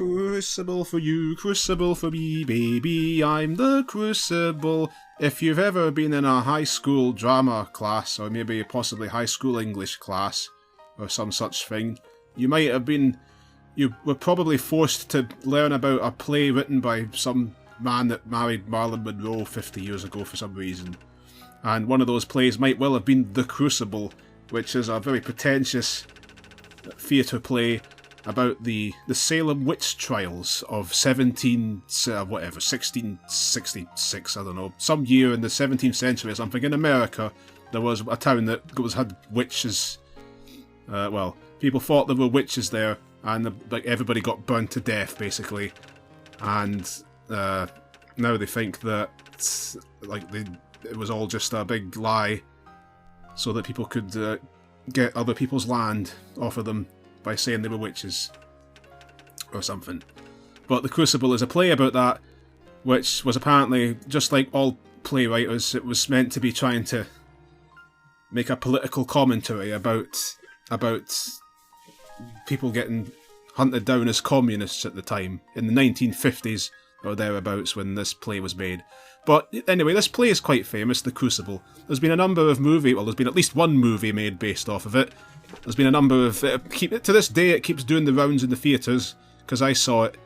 Crucible for you, crucible for me, baby, I'm the crucible. If you've ever been in a high school drama class, or maybe possibly high school English class, or some such thing, you were probably forced to learn about a play written by some man that married Marilyn Monroe 50 years ago for some reason. And one of those plays might well have been The Crucible, which is a very pretentious theatre play about the Salem witch trials of 1666, I don't know, some year in the 17th century or something. In America, there was a town that had witches. People thought there were witches there, and everybody got burned to death, basically. And now they think that it was all just a big lie, so that people could get other people's land off of them by saying they were witches or something. But The Crucible is a play about that, which was apparently, just like all playwriters, it was meant to be trying to make a political commentary about people getting hunted down as communists at the time, in the 1950s or thereabouts, when this play was made. But anyway, this play is quite famous, The Crucible. There's been a number of there's been at least one movie made based off of it. There's been a number of... to this day, it keeps doing the rounds in the theatres, because I saw it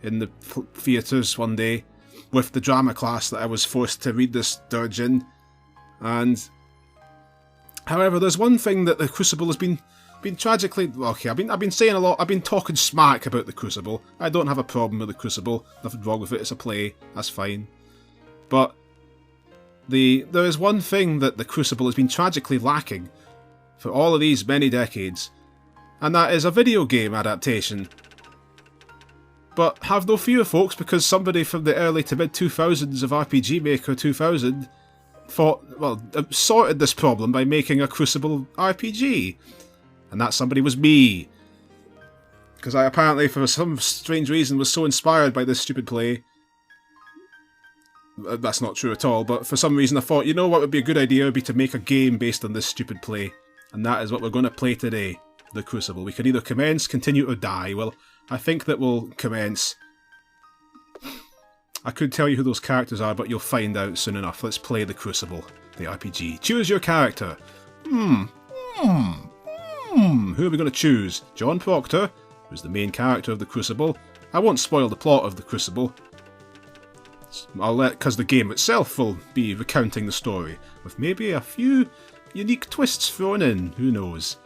in the theatres one day with the drama class that I was forced to read this dirge in. And however, there's one thing that The Crucible has been tragically... Okay, I've been saying a lot, I've been talking smack about The Crucible. I don't have a problem with The Crucible, nothing wrong with it, it's a play, that's fine. But there is one thing that The Crucible has been tragically lacking for all of these many decades, and that is a video game adaptation. But have no fear, folks, because somebody from the early to mid-2000s of RPG Maker 2000 sorted this problem by making a Crucible RPG. And that somebody was me. Because I apparently, for some strange reason, was so inspired by this stupid play. That's not true at all, but for some reason I thought, you know what would be a good idea would be to make a game based on this stupid play. And that is what we're going to play today, The Crucible. We can either commence, continue, or die. Well, I think that we'll commence. I could tell you who those characters are, but you'll find out soon enough. Let's play The Crucible, the RPG. Choose your character. Who are we going to choose? John Proctor, who's the main character of The Crucible. I won't spoil the plot of The Crucible. Because the game itself will be recounting the story, with maybe a few unique twists thrown in, who knows.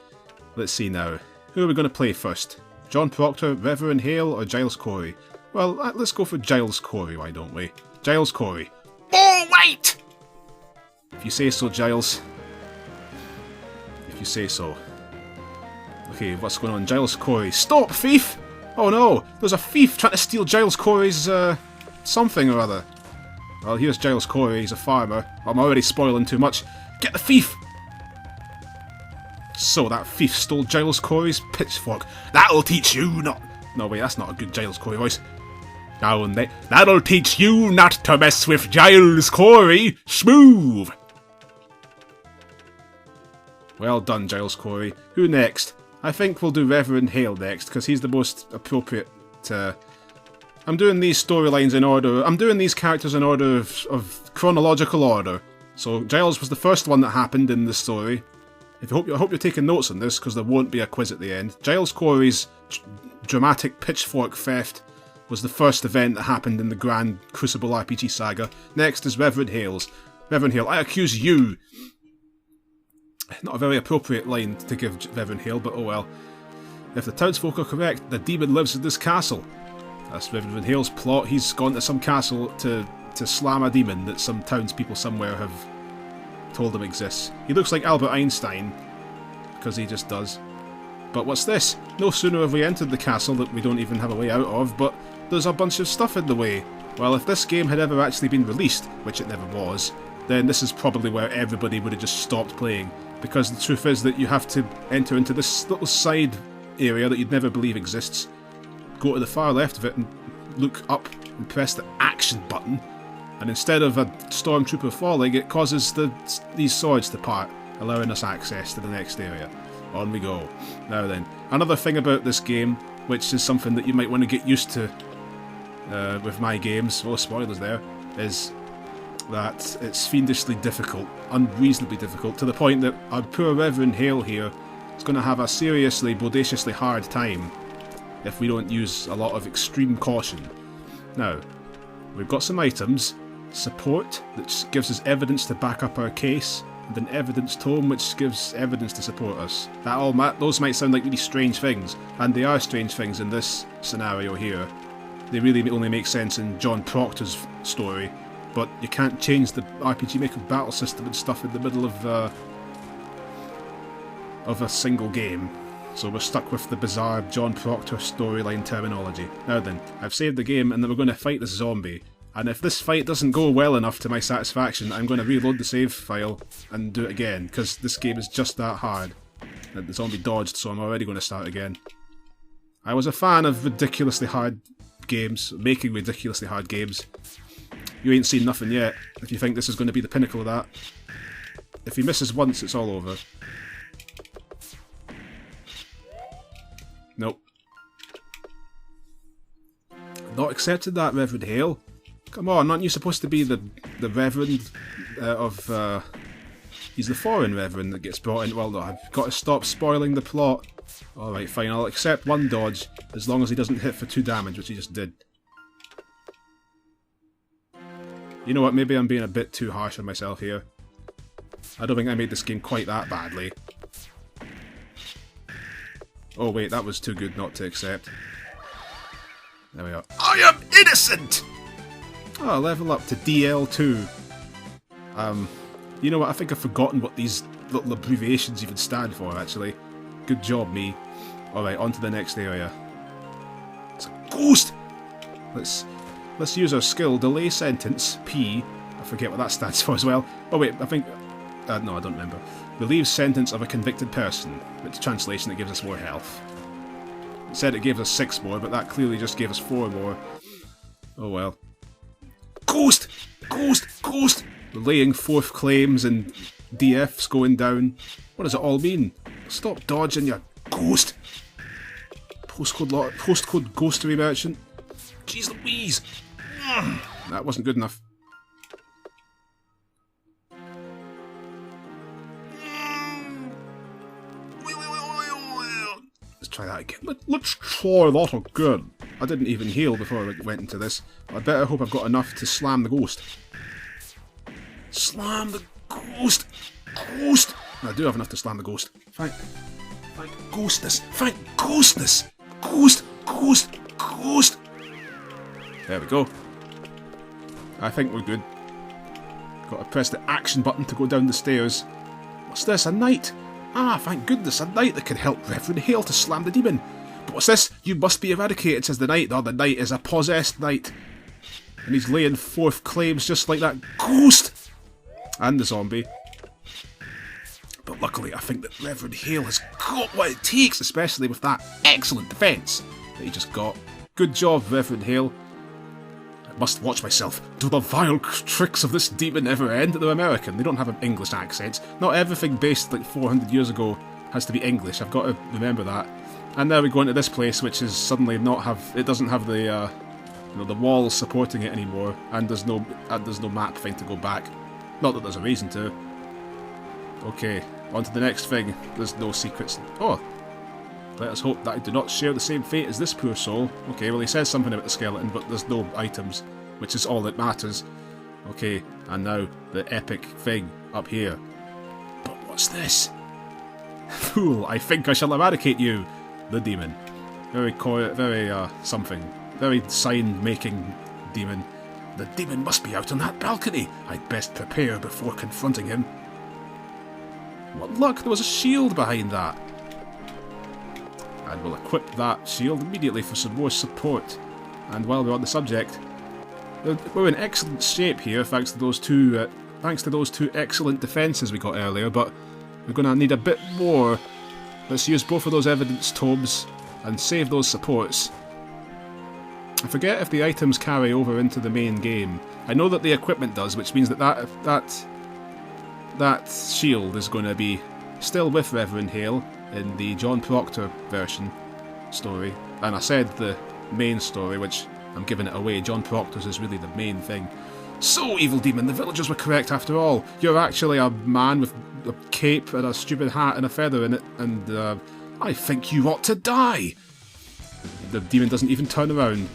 Let's see now. Who are we going to play first? John Proctor, Reverend Hale, or Giles Corey? Well, let's go for Giles Corey, why don't we? Giles Corey. Oh, wait! If you say so, Giles. If you say so. Okay, what's going on? Giles Corey. Stop, thief! Oh no! There's a thief trying to steal Giles Corey's, something or other. Well, here's Giles Corey, he's a farmer. I'm already spoiling too much. Get the thief! So that thief stole Giles Corey's pitchfork. That'll teach you not... No, wait, that's not a good Giles Corey voice. That'll teach you not to mess with Giles Corey. Smooth! Well done, Giles Corey. Who next? I think we'll do Reverend Hale next, because he's the most appropriate to... I'm doing these storylines in order... I'm doing these characters in order of chronological order. So Giles was the first one that happened in the story. I hope you're taking notes on this, because there won't be a quiz at the end. Giles Corey's dramatic pitchfork theft was the first event that happened in the grand Crucible RPG saga. Next is Reverend Hale's. Reverend Hale, I accuse you... Not a very appropriate line to give Reverend Hale, but oh well. If the townsfolk are correct, the demon lives in this castle. That's Reverend Hale's plot. He's gone to some castle to slam a demon that some townspeople somewhere have told him exists. He looks like Albert Einstein, because he just does. But what's this? No sooner have we entered the castle that we don't even have a way out of, but there's a bunch of stuff in the way. Well, if this game had ever actually been released, which it never was, then this is probably where everybody would have just stopped playing. Because the truth is that you have to enter into this little side area that you'd never believe exists, go to the far left of it and look up and press the action button, and instead of a stormtrooper falling, it causes these swords to part, allowing us access to the next area. On we go. Now then, another thing about this game which is something that you might want to get used to with my games. Oh, spoilers there. Is that it's fiendishly difficult, unreasonably difficult, to the point that our poor Reverend Hale here is going to have a seriously, bodaciously hard time if we don't use a lot of extreme caution. Now, we've got some items. Support, that gives us evidence to back up our case, and an evidence tome, which gives evidence to support us. Those might sound like really strange things, and they are strange things in this scenario here. They really only make sense in John Proctor's story, but you can't change the RPG Maker battle system and stuff in the middle of a single game. So we're stuck with the bizarre John Proctor storyline terminology. Now then, I've saved the game and then we're going to fight this zombie. And if this fight doesn't go well enough to my satisfaction, I'm going to reload the save file and do it again, because this game is just that hard. And the zombie dodged, so I'm already going to start again. I was a fan of ridiculously hard games, making ridiculously hard games. You ain't seen nothing yet, if you think this is going to be the pinnacle of that. If he misses once, it's all over. Nope. Not accepted that, Reverend Hale. Come on, aren't you supposed to be the Reverend he's the foreign Reverend that gets brought in. Well, no, I've got to stop spoiling the plot. Alright, fine, I'll accept one dodge, as long as he doesn't hit for 2 damage, which he just did. You know what, maybe I'm being a bit too harsh on myself here. I don't think I made this game quite that badly. Oh wait, that was too good not to accept. There we are. I am innocent! Oh, level up to DL2. You know what, I think I've forgotten what these little abbreviations even stand for, actually. Good job, me. Alright, on to the next area. It's a ghost! Let's use our skill, delay sentence, P. I forget what that stands for as well. Oh wait, I think... no, I don't remember. Relieves sentence of a convicted person. It's translation that gives us more health. It said it gave us 6 more, but that clearly just gave us 4 more. Oh well. Ghost! Ghost! Ghost! Relaying 4th claims and DFs going down. What does it all mean? Stop dodging, you ghost! Postcode ghostery merchant. Jeez Louise! That wasn't good enough. Let's try that again. Let's try that again. I didn't even heal before I went into this. I better hope I've got enough to slam the ghost. Slam the ghost! Ghost! I do have enough to slam the ghost. Thank ghostness! Thank ghostness! Ghost! Ghost! Ghost! There we go. I think we're good. Got to press the action button to go down the stairs. What's this? A knight? Ah, thank goodness, a knight that can help Reverend Hale to slam the demon. But what's this? You must be eradicated, says the knight. Oh, the knight is a possessed knight. And he's laying 4th claims just like that ghost! And the zombie. But luckily, I think that Reverend Hale has got what it takes, especially with that excellent defence that he just got. Good job, Reverend Hale. I must watch myself. Do the vile tricks of this demon ever end? They're American. They don't have an English accent. Not everything based like 400 years ago has to be English. I've got to remember that. And now we go into this place, which is suddenly it doesn't have the the walls supporting it anymore, and there's no map thing to go back. Not that there's a reason to. Okay, on to the next thing. There's no secrets. Oh, let us hope that I do not share the same fate as this poor soul. Okay, well he says something about the skeleton, but there's no items, which is all that matters. Okay, and now the epic thing up here. But what's this? Fool, I think I shall eradicate you. The demon. Very something. Very sign-making demon. The demon must be out on that balcony. I'd best prepare before confronting him. What luck, there was a shield behind that. And we'll equip that shield immediately for some more support. And while we're on the subject, we're in excellent shape here thanks to those two excellent defences we got earlier, but we're going to need a bit more. Let's use both of those evidence tomes and save those supports. I forget if the items carry over into the main game. I know that the equipment does, which means that shield is going to be still with Reverend Hale in the John Proctor version. story. And I said the main story, which I'm giving it away. John Proctor's is really the main thing. So, Evil Demon, the villagers were correct after all. You're actually a man with a cape and a stupid hat and a feather in it, and I think you ought to die. The demon doesn't even turn around.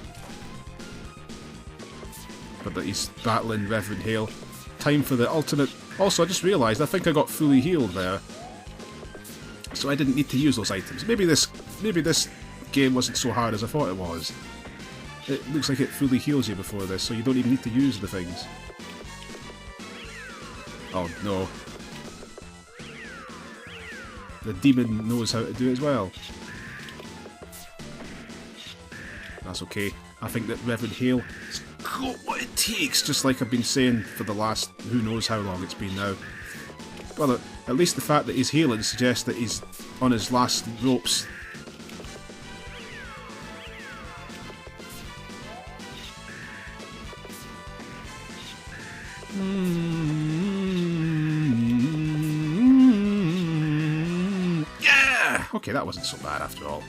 But that he's battling Reverend Hale. Time for the ultimate... Also, I just realised, I think I got fully healed there. So I didn't need to use those items. Maybe this game wasn't so hard as I thought it was. It looks like it fully heals you before this, so you don't even need to use the things. Oh no. The demon knows how to do it as well. That's okay. I think that Reverend Hale has got what it takes, just like I've been saying for the last who knows how long it's been now. Well, at least the fact that he's healing suggests that he's on his last ropes. Yeah! Okay, that wasn't so bad after all.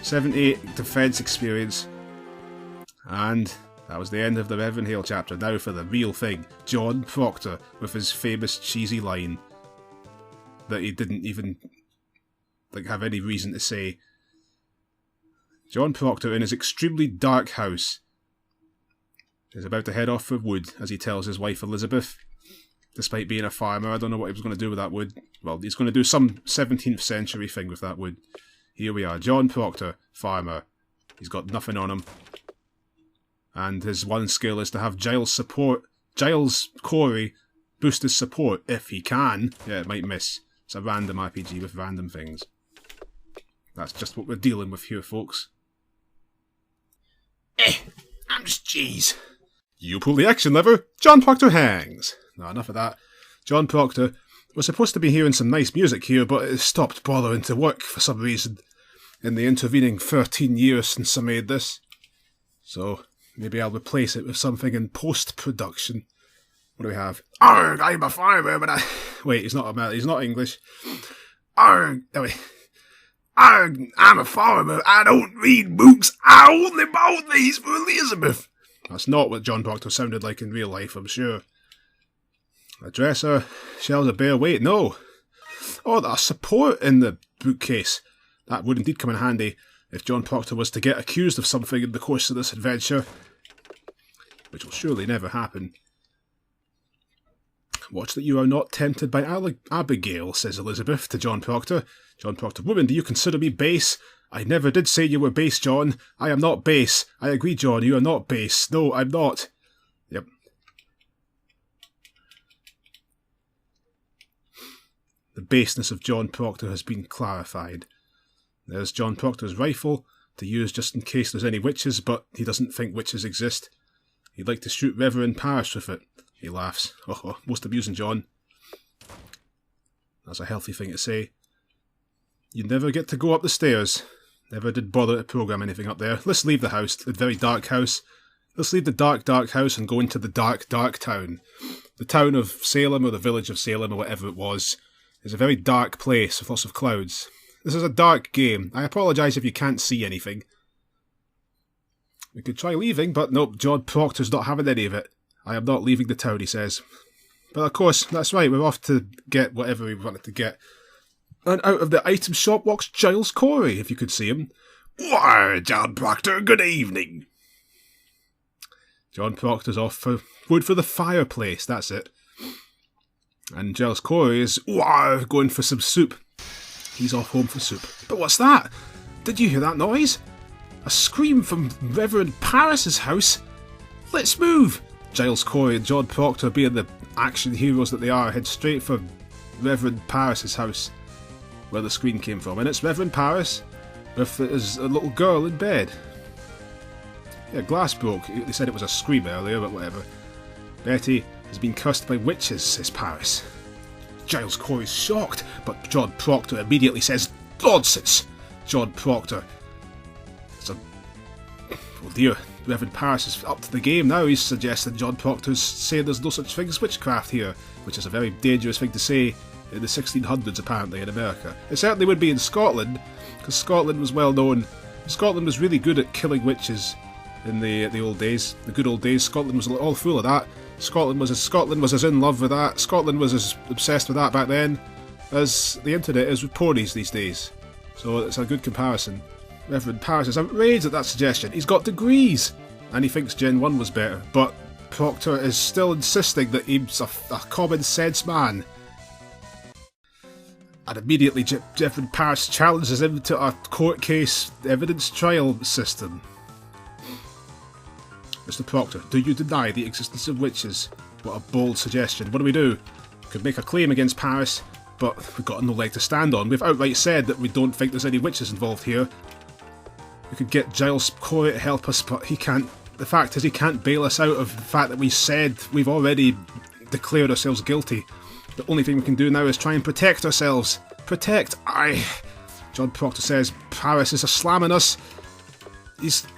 78 defense experience. And that was the end of the Reverend Hale chapter. Now for the real thing. John Proctor with his famous cheesy line that he didn't even have any reason to say. John Proctor in his extremely dark house is about to head off for wood, as he tells his wife Elizabeth. Despite being a farmer, I don't know what he was going to do with that wood. Well, he's going to do some 17th century thing with that wood. Here we are, John Proctor, farmer. He's got nothing on him. And his one skill is to have Giles Corey boost his support, if he can. Yeah, it might miss. It's a random RPG with random things. That's just what we're dealing with here, folks. I'm just cheese. You pull the action lever, John Proctor hangs. No, enough of that. John Proctor was supposed to be hearing some nice music here, but it stopped bothering to work for some reason in the intervening 13 years since I made this. So maybe I'll replace it with something in post-production. What do we have? Arrgh, I'm a farmer, but I... Wait, he's not English. Arrgh, Arrgh, I'm a farmer. I don't read books. I only bought these for Elizabeth. That's not what John Proctor sounded like in real life, I'm sure. A dresser, shelves of bare weight. No. Oh, there's support in the bookcase. That would indeed come in handy if John Proctor was to get accused of something in the course of this adventure. Which will surely never happen. Watch that you are not tempted by Abigail, says Elizabeth to John Proctor. John Proctor, woman, do you consider me base? I never did say you were base, John. I am not base. I agree, John, you are not base. No, I'm not. Yep. The baseness of John Proctor has been clarified. There's John Proctor's rifle, to use just in case there's any witches, but he doesn't think witches exist. He'd like to shoot Reverend Paris with it. He laughs. Oh, most amusing, John. That's a healthy thing to say. You never get to go up the stairs. Never did bother to program anything up there. Let's leave the house, the very dark house. Let's leave the dark, dark house and go into the dark, dark town. The town of Salem, or the village of Salem, or whatever it was, is a very dark place with lots of clouds. This is a dark game. I apologise if you can't see anything. We could try leaving, but nope, John Proctor's not having any of it. I am not leaving the town, he says. But of course, that's right, we're off to get whatever we wanted to get. And out of the item shop walks Giles Corey, if you could see him. Why, John Proctor, good evening. John Proctor's off for wood for the fireplace, that's it. And Giles Corey is going for some soup. He's off home for soup. But what's that? Did you hear that noise? A scream from Reverend Paris's house? Let's move! Giles Corey and John Proctor, being the action heroes that they are, head straight for Reverend Paris's house, where the scream came from. And it's Reverend Paris with his a little girl in bed. Yeah, glass broke. They said it was a scream earlier, but whatever. Betty has been cursed by witches, says Paris. Giles Corey's shocked, but John Proctor immediately says, nonsense! John Proctor. Oh dear, Reverend Paris is up to the game now. He's suggesting John Proctor's saying there's no such thing as witchcraft here, which is a very dangerous thing to say in the 1600s apparently in America. It certainly would be in Scotland, because Scotland was well known Scotland was really good at killing witches in the old days, the good old days. Scotland was all full of that. Scotland was as in love with that. Scotland was as obsessed with that back then as the internet is with ponies these days. So it's a good comparison. Reverend Paris is outraged at that suggestion. He's got degrees, and he thinks Gen 1 was better. But Proctor is still insisting that he's a common sense man. And immediately Reverend Paris challenges him to a court case evidence trial system. Mr. Proctor, do you deny the existence of witches? What a bold suggestion. What do? We could make a claim against Paris, but we've got no leg to stand on. We've outright said that we don't think there's any witches involved here. We could get Giles Corey to help us, but he can't. The fact is, he can't bail us out of the fact that we said we've already declared ourselves guilty. The only thing we can do now is try and protect ourselves. John Proctor says Paris is a-slamming us.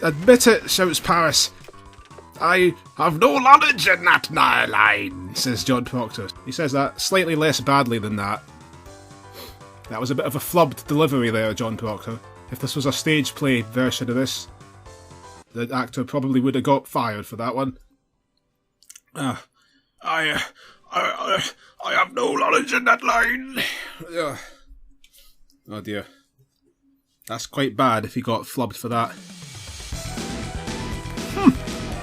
Admit it, shouts Paris. I have no knowledge in that line, says John Proctor. He says that slightly less badly than that. That was a bit of a flubbed delivery there, John Proctor. If this was a stage play version of this, the actor probably would have got fired for that one. I have no knowledge in that line. Oh dear. That's quite bad if he got flubbed for that.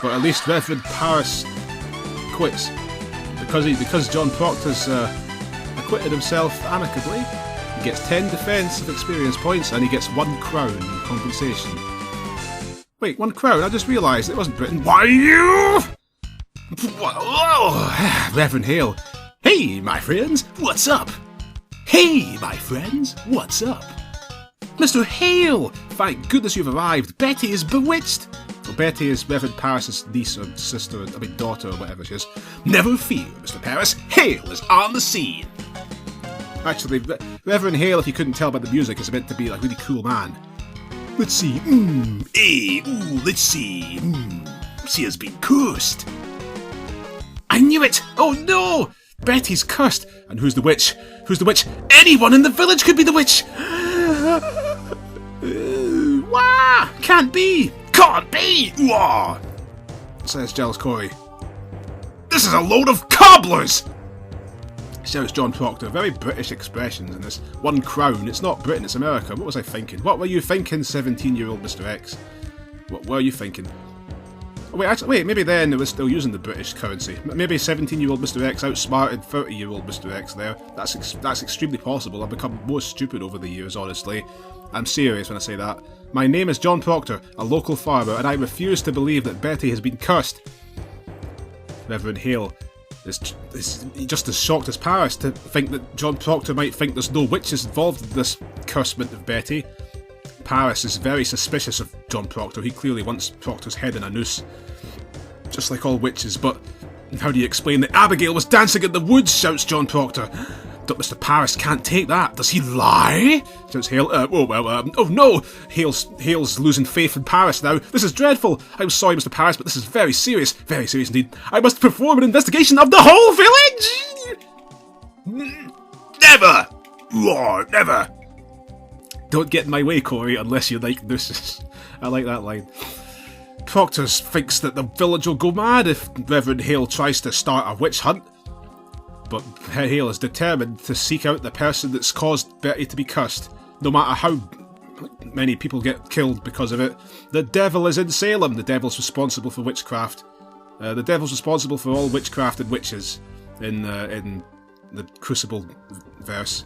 But at least Reverend Paris quits. Because John Proctor's acquitted himself amicably, he gets 10 defensive experience points and he gets 1 crown in compensation. Wait, 1 crown? I just realised it wasn't Britain. Why you? Whoa! Reverend Hale. Hey, my friends, what's up? Hey, my friends, what's up? Mr. Hale! Thank goodness you've arrived. Betty is bewitched. Well, Betty is Reverend Paris' niece or sister, daughter or whatever she is. Never fear, Mr. Paris. Hale is on the scene. Actually, Reverend Hale, if you couldn't tell by the music, is meant to be like a really cool man. Let's see. Let's see. She has been cursed. I knew it! Oh no! Betty's cursed. And who's the witch? Who's the witch? Anyone in the village could be the witch! Wah! Can't be! Can't be! Wah! Says Giles Corey. This is a load of cobblers! Shouts John Proctor. Very British expressions in this. 1 crown. It's not Britain, it's America. What was I thinking? What were you thinking, 17-year-old Mr. X? What were you thinking? Wait, maybe then it was still using the British currency. Maybe 17-year-old Mr. X outsmarted 30-year-old Mr. X there. That's extremely possible. I've become more stupid over the years, honestly. I'm serious when I say that. My name is John Proctor, a local farmer, and I refuse to believe that Betty has been cursed. Reverend Hale is just as shocked as Paris to think that John Proctor might think there's no witches involved in this cursement of Betty. Paris is very suspicious of John Proctor. He clearly wants Proctor's head in a noose. Just like all witches, but how do you explain that Abigail was dancing in the woods, shouts John Proctor. But Mr. Paris can't take that. Does he lie? Shouts Hale. Oh no! Hale's losing faith in Paris now. This is dreadful. I'm sorry, Mr. Paris, but this is very serious. Very serious indeed. I must perform an investigation of the whole village! Never! Never! Don't get in my way, Corey, unless you like nooses. I like that line. Proctor thinks that the village will go mad if Reverend Hale tries to start a witch hunt. But Hale is determined to seek out the person that's caused Betty to be cursed, no matter how many people get killed because of it. The devil is in Salem. The devil's responsible for witchcraft. The devil's responsible for all witchcraft and witches in the Crucible verse.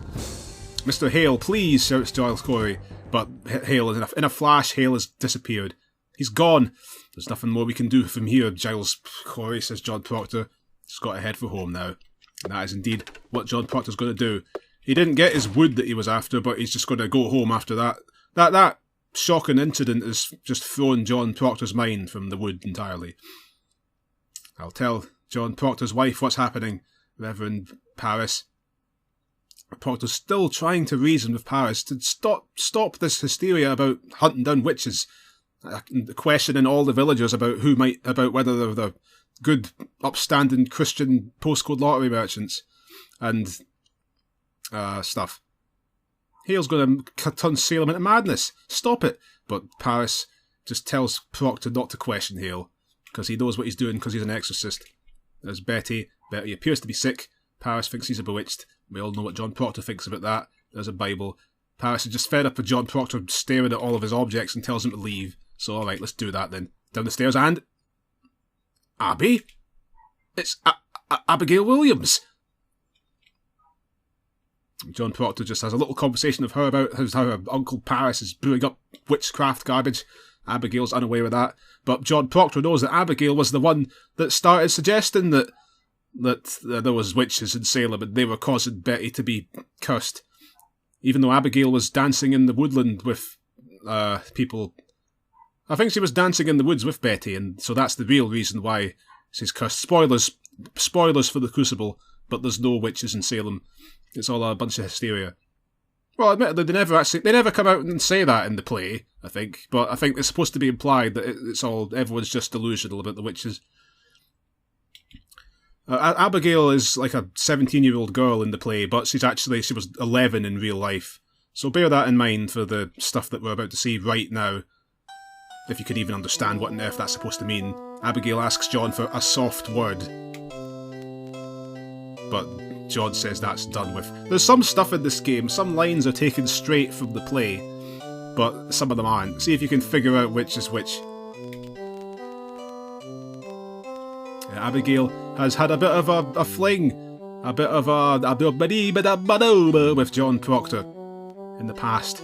Mr. Hale, please, shouts Giles Corey. But Hale is in a flash. Hale has disappeared. He's gone. There's nothing more we can do from here, Giles Corey, says John Proctor. He's got to head for home now. And that is indeed what John Proctor's going to do. He didn't get his wood that he was after, but he's just going to go home after that. That shocking incident has just thrown John Proctor's mind from the wood entirely. I'll tell John Proctor's wife what's happening, Reverend Paris. Proctor's still trying to reason with Paris to stop this hysteria about hunting down witches. Questioning all the villagers about whether they're the good, upstanding Christian postcode lottery merchants and stuff. Hale's going to turn Salem into madness. Stop it. but Paris just tells Proctor not to question Hale, because he knows what he's doing because he's an exorcist. There's Betty. Betty appears to be sick. Paris thinks he's bewitched. We all know what John Proctor thinks about that. There's a Bible. Paris is just fed up with John Proctor staring at all of his objects and tells him to leave. So alright, let's do that then. Down the stairs and... Abby? It's Abigail Williams! John Proctor just has a little conversation with her about how her Uncle Paris is brewing up witchcraft garbage. Abigail's unaware of that. But John Proctor knows that Abigail was the one that started suggesting that there was witches in Salem and they were causing Betty to be cursed. Even though Abigail was dancing in the woodland with people... I think she was dancing in the woods with Betty, and so that's the real reason why she's cursed. Spoilers for the Crucible, but there's no witches in Salem. It's all a bunch of hysteria. Well, admittedly, they never come out and say that in the play, I think, but I think it's supposed to be implied that everyone's just delusional about the witches. Abigail is like a 17-year-old girl in the play, but she was 11 in real life. So bear that in mind for the stuff that we're about to see right now. If you could even understand what on earth that's supposed to mean. Abigail asks John for a soft word. But John says that's done with. There's some stuff in this game, some lines are taken straight from the play, but some of them aren't. See if you can figure out which is which. Abigail has had a bit of a fling, a bit of a with John Proctor in the past,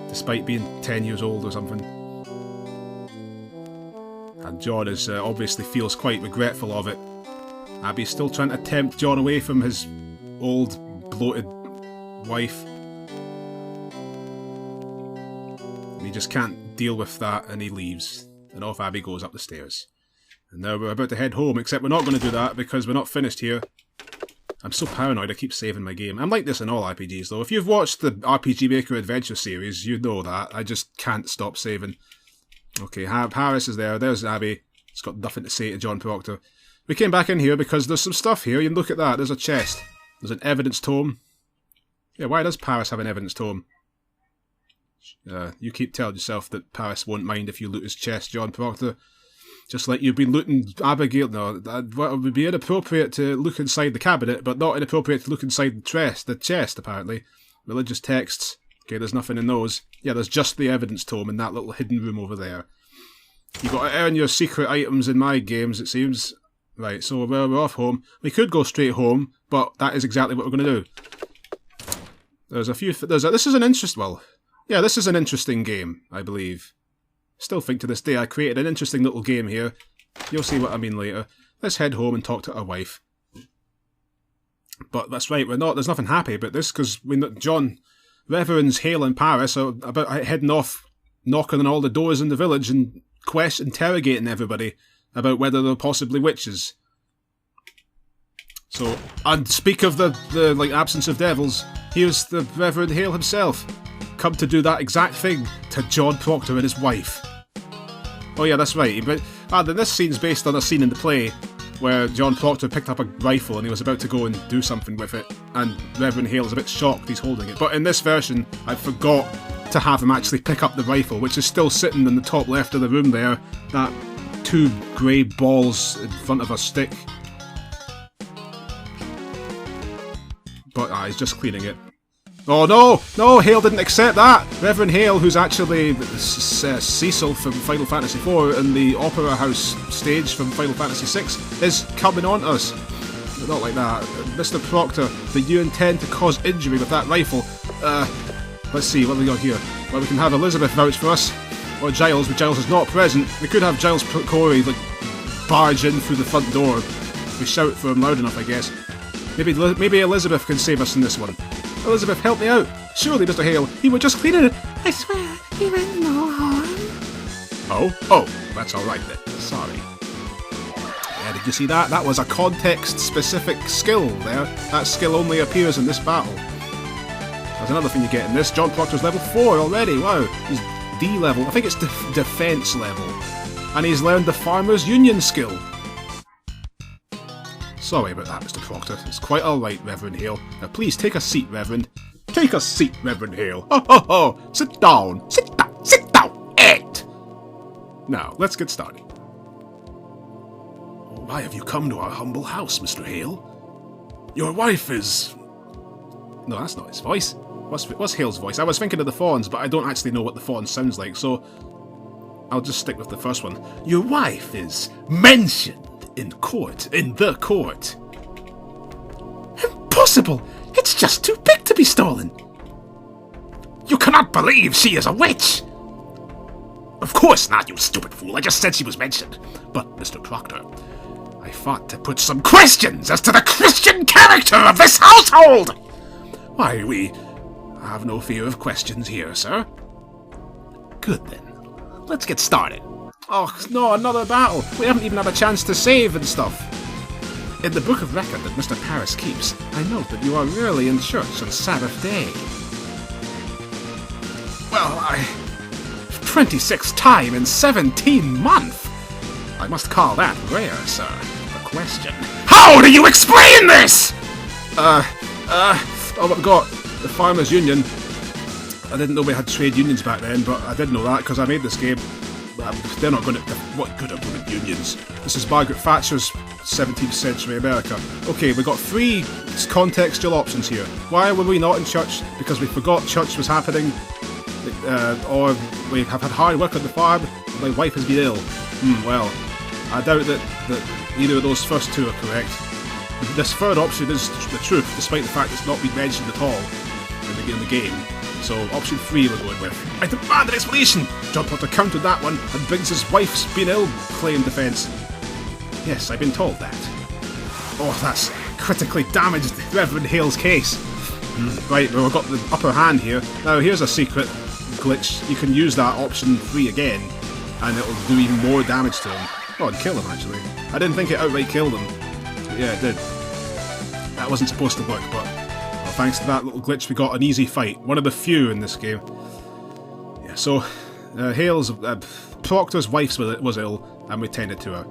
despite being 10 years old or something. And John obviously feels quite regretful of it. Abby's still trying to tempt John away from his old, bloated wife. He just can't deal with that, and he leaves. And off Abby goes up the stairs. And now we're about to head home, except we're not going to do that because we're not finished here. I'm so paranoid I keep saving my game. I'm like this in all RPGs though. If you've watched the RPG Maker Adventure series, you know that. I just can't stop saving. Okay, Harris is there. There's Abby. He's got nothing to say to John Proctor. We came back in here because there's some stuff here. You can look at that. There's a chest. There's an evidence tome. Yeah, why does Paris have an evidence tome? You keep telling yourself that Paris won't mind if you loot his chest, John Proctor. Just like you've been looting Abigail. No, it would be inappropriate to look inside the cabinet, but not inappropriate to look inside the chest, apparently. Religious texts. Okay, there's nothing in those. Yeah, there's just the evidence tome in that little hidden room over there. You've got to earn your secret items in my games, it seems. Right, so we're off home. We could go straight home, but that is exactly what we're going to do. This is an interesting game, I believe. Still think to this day I created an interesting little game here. You'll see what I mean later. Let's head home and talk to our wife. But that's right, there's nothing happy about this, because John, Reverends Hale and Paris are about heading off, knocking on all the doors in the village and interrogating everybody about whether they're possibly witches. So, and speak of the absence of devils, here's the Reverend Hale himself, come to do that exact thing to John Proctor and his wife. Oh yeah, that's right. Then this scene's based on a scene in the play where John Proctor picked up a rifle and he was about to go and do something with it, and Reverend Hale is a bit shocked he's holding it. But in this version, I forgot to have him actually pick up the rifle, which is still sitting in the top left of the room there. That 2 grey balls in front of a stick. But he's just cleaning it. Oh no! No, Hale didn't accept that! Reverend Hale, who's actually Cecil from Final Fantasy IV and the Opera House stage from Final Fantasy VI, is coming on us. But not like that. Mr. Proctor, do you intend to cause injury with that rifle? Let's see, what have we got here? Well, we can have Elizabeth vouch for us. Or Giles, but Giles is not present. We could have Giles Corey, barge in through the front door. We shout for him loud enough, I guess. Maybe Elizabeth can save us in this one. Elizabeth, help me out! Surely, Mr. Hale, he was just cleaning it! I swear, he meant no harm. Oh, that's alright then. Sorry. Yeah, did you see that? That was a context-specific skill there. That skill only appears in this battle. There's another thing you get in this. John Proctor's level 4 already. Wow, he's D level. I think it's defense level. And he's learned the Farmers Union skill. Sorry about that, Mr. Proctor. It's quite alright, Reverend Hale. Now please take a seat, Reverend. Take a seat, Reverend Hale. Ho ho ho! Sit down! Sit down! Sit down! Now, let's get started. Why have you come to our humble house, Mr. Hale? Your wife is... No, that's not his voice. What's Hale's voice? I was thinking of the fawns, but I don't actually know what the fawn sounds like, so I'll just stick with the first one. Your wife is mentioned in court, in the court. Impossible! It's just too big to be stolen! You cannot believe she is a witch! Of course not, you stupid fool. I just said she was mentioned. But, Mr. Proctor, I thought to put some questions as to the Christian character of this household! Why, we have no fear of questions here, sir. Good then. Let's get started. Oh, no, another battle. We haven't even had a chance to save and stuff. In the book of record that Mr. Paris keeps, I note that you are rarely in church on Sabbath day. Well, 26th time in 17 months! I must call that rare, sir. The question... How do you explain this?! Oh, we've got the Farmers' Union. I didn't know we had trade unions back then, but I did know that because I made this game. They're not going to... What good are women unions? This is Margaret Thatcher's 17th century America. Okay, we got 3 contextual options here. Why were we not in church? Because we forgot church was happening. Or we have had hard work on the farm, and my wife has been ill. Well, I doubt that either of those first 2 are correct. This third option is the truth, despite the fact it's not been mentioned at all in the game. So, option 3 we're going with. I demand an explanation! John Proctor countered that one and brings his wife's been ill claim defence. Yes, I've been told that. Oh, that's critically damaged Reverend Hale's case. Right, well, we've got the upper hand here. Now, here's a secret glitch. You can use that option 3 again, and it'll do even more damage to him. Oh, and kill him, actually. I didn't think it outright killed him. But yeah, it did. That wasn't supposed to work, but well, thanks to that little glitch, we got an easy fight. One of the few in this game. Yeah, so, Proctor's wife was ill, and we tended to her.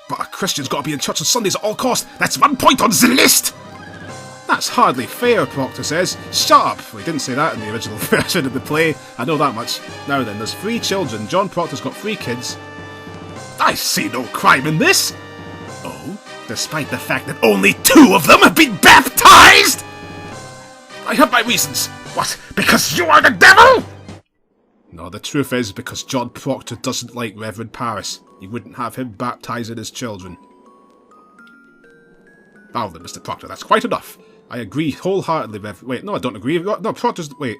But a Christian's got to be in church on Sundays at all costs. That's 1 point on the list! That's hardly fair, Proctor says. Shut up! We didn't say that in the original version of the play. I know that much. Now then, there's 3 children. John Proctor's got 3 kids. I see no crime in this! Oh? Despite the fact that only 2 of them have been baptized?! I have my reasons. What? Because you are the devil?! No, the truth is because John Proctor doesn't like Reverend Paris. He wouldn't have him baptizing his children. Now then, Mr. Proctor, that's quite enough. I agree wholeheartedly, Wait, no, I don't agree. No, Proctor's... Wait.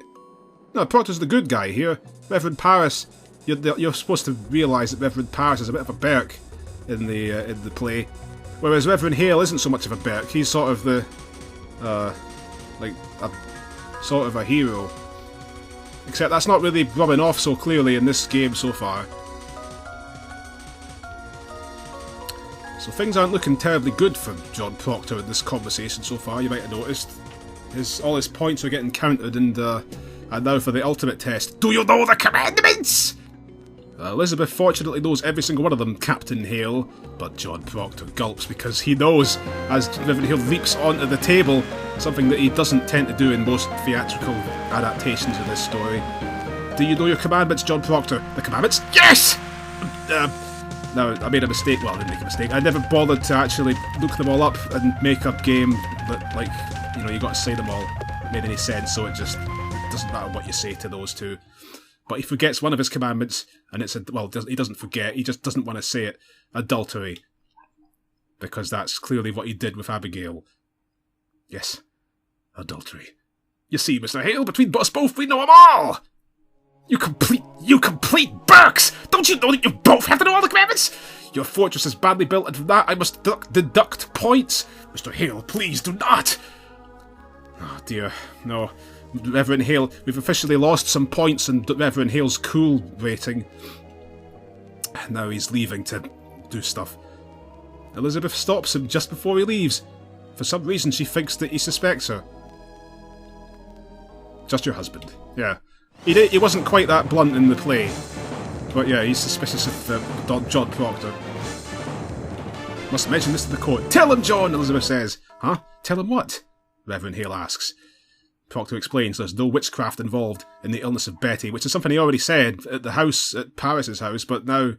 No, Proctor's the good guy here. Reverend Paris... You're supposed to realise that Reverend Paris is a bit of a berk in the play. Whereas Reverend Hale isn't so much of a berk. He's sort of the... sort of a hero. Except that's not really rubbing off so clearly in this game so far. So things aren't looking terribly good for John Proctor in this conversation so far, you might have noticed. All his points are getting counted, and now for the ultimate test. Do you know the commandments? Elizabeth fortunately knows every single one of them, Captain Hale, but John Proctor gulps because he knows, as Reverend Hale leaps onto the table, something that he doesn't tend to do in most theatrical adaptations of this story. Do you know your commandments, John Proctor? The commandments? Yes! No, I made a mistake. Well, I didn't make a mistake. I never bothered to actually look them all up and make up game that, like, you know, you got to say them all. It made any sense, so it doesn't matter what you say to those 2. But he forgets one of his commandments, and it's he doesn't forget, he just doesn't want to say it. Adultery. Because that's clearly what he did with Abigail. Yes. Adultery. You see, Mr. Hale, between us both we know them all! You complete Burks! Don't you know that you both have to know all the commandments? Your fortress is badly built, and from that I must deduct points. Mr. Hale, please do not! Oh dear, no. Reverend Hale, we've officially lost some points in Reverend Hale's cool rating. Now he's leaving to do stuff. Elizabeth stops him just before he leaves. For some reason she thinks that he suspects her. Just your husband, yeah. He wasn't quite that blunt in the play. But yeah, he's suspicious of John Proctor. Must mention this to the court. Tell him, John, Elizabeth says. Huh? Tell him what? Reverend Hale asks. Proctor explains there's no witchcraft involved in the illness of Betty, which is something he already said at the house, at Paris's house, but now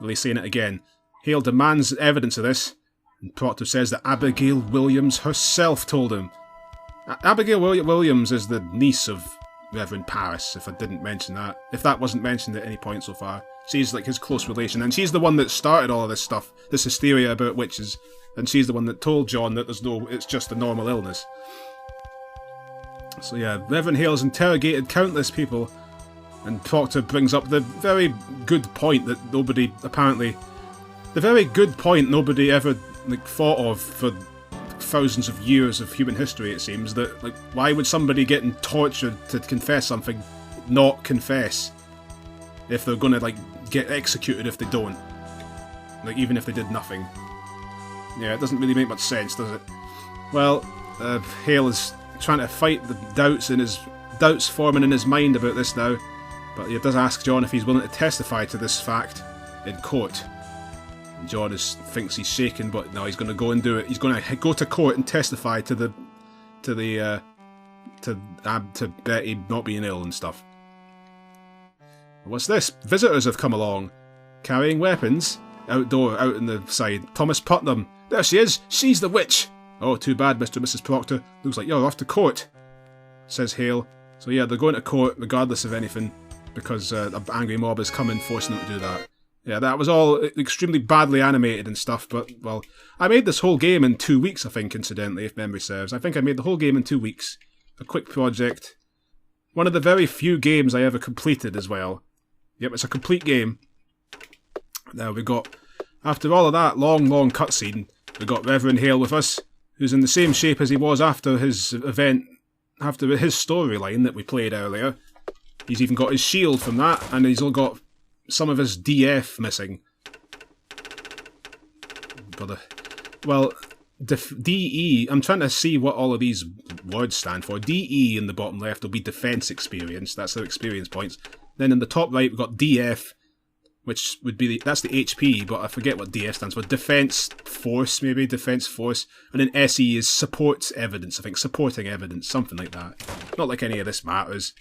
he's saying it again. Hale demands evidence of this, and Proctor says that Abigail Williams herself told him. Abigail Williams is the niece of Reverend Paris, if I didn't mention that. If that wasn't mentioned at any point so far. She's like his close relation, and she's the one that started all of this stuff, this hysteria about witches, and she's the one that told John that it's just a normal illness. So yeah, Reverend Hale's interrogated countless people, and Proctor brings up the very good point that nobody ever thought of for thousands of years of human history, it seems, that why would somebody getting tortured to confess something not confess if they're gonna get executed if they don't, even if they did nothing. Yeah, it doesn't really make much sense, does it? Well, Hale is trying to fight the doubts forming in his mind about this now, but he does ask John if he's willing to testify to this fact in court. And John thinks he's shaken, but no, he's going to go and do it. He's going to go to court and testify to Betty not being ill and stuff. What's this? Visitors have come along, carrying weapons. Out in the side. Thomas Putnam. There she is. She's the witch. Oh, too bad, Mr. and Mrs. Proctor. Looks like you're off to court, says Hale. So yeah, they're going to court regardless of anything, because an angry mob is coming, forcing them to do that. Yeah, that was all extremely badly animated and stuff, but, well, I made this whole game in 2 weeks, I think, incidentally, if memory serves. I think I made the whole game in 2 weeks. A quick project. One of the very few games I ever completed as well. Yep, it's a complete game. Now we got, after all of that long cutscene, we got Reverend Hale with us, who's in the same shape as he was after his event, after his storyline that we played earlier. He's even got his shield from that, and he's all got some of his DF missing. Well, DE, I'm trying to see what all of these words stand for. DE in the bottom left will be defense experience, that's their experience points. Then in the top right we've got DF, which would be that's the HP, but I forget what DF stands for. Defense Force, maybe? Defense Force. And then SE is Support Evidence, I think. Supporting Evidence, something like that. Not like any of this matters.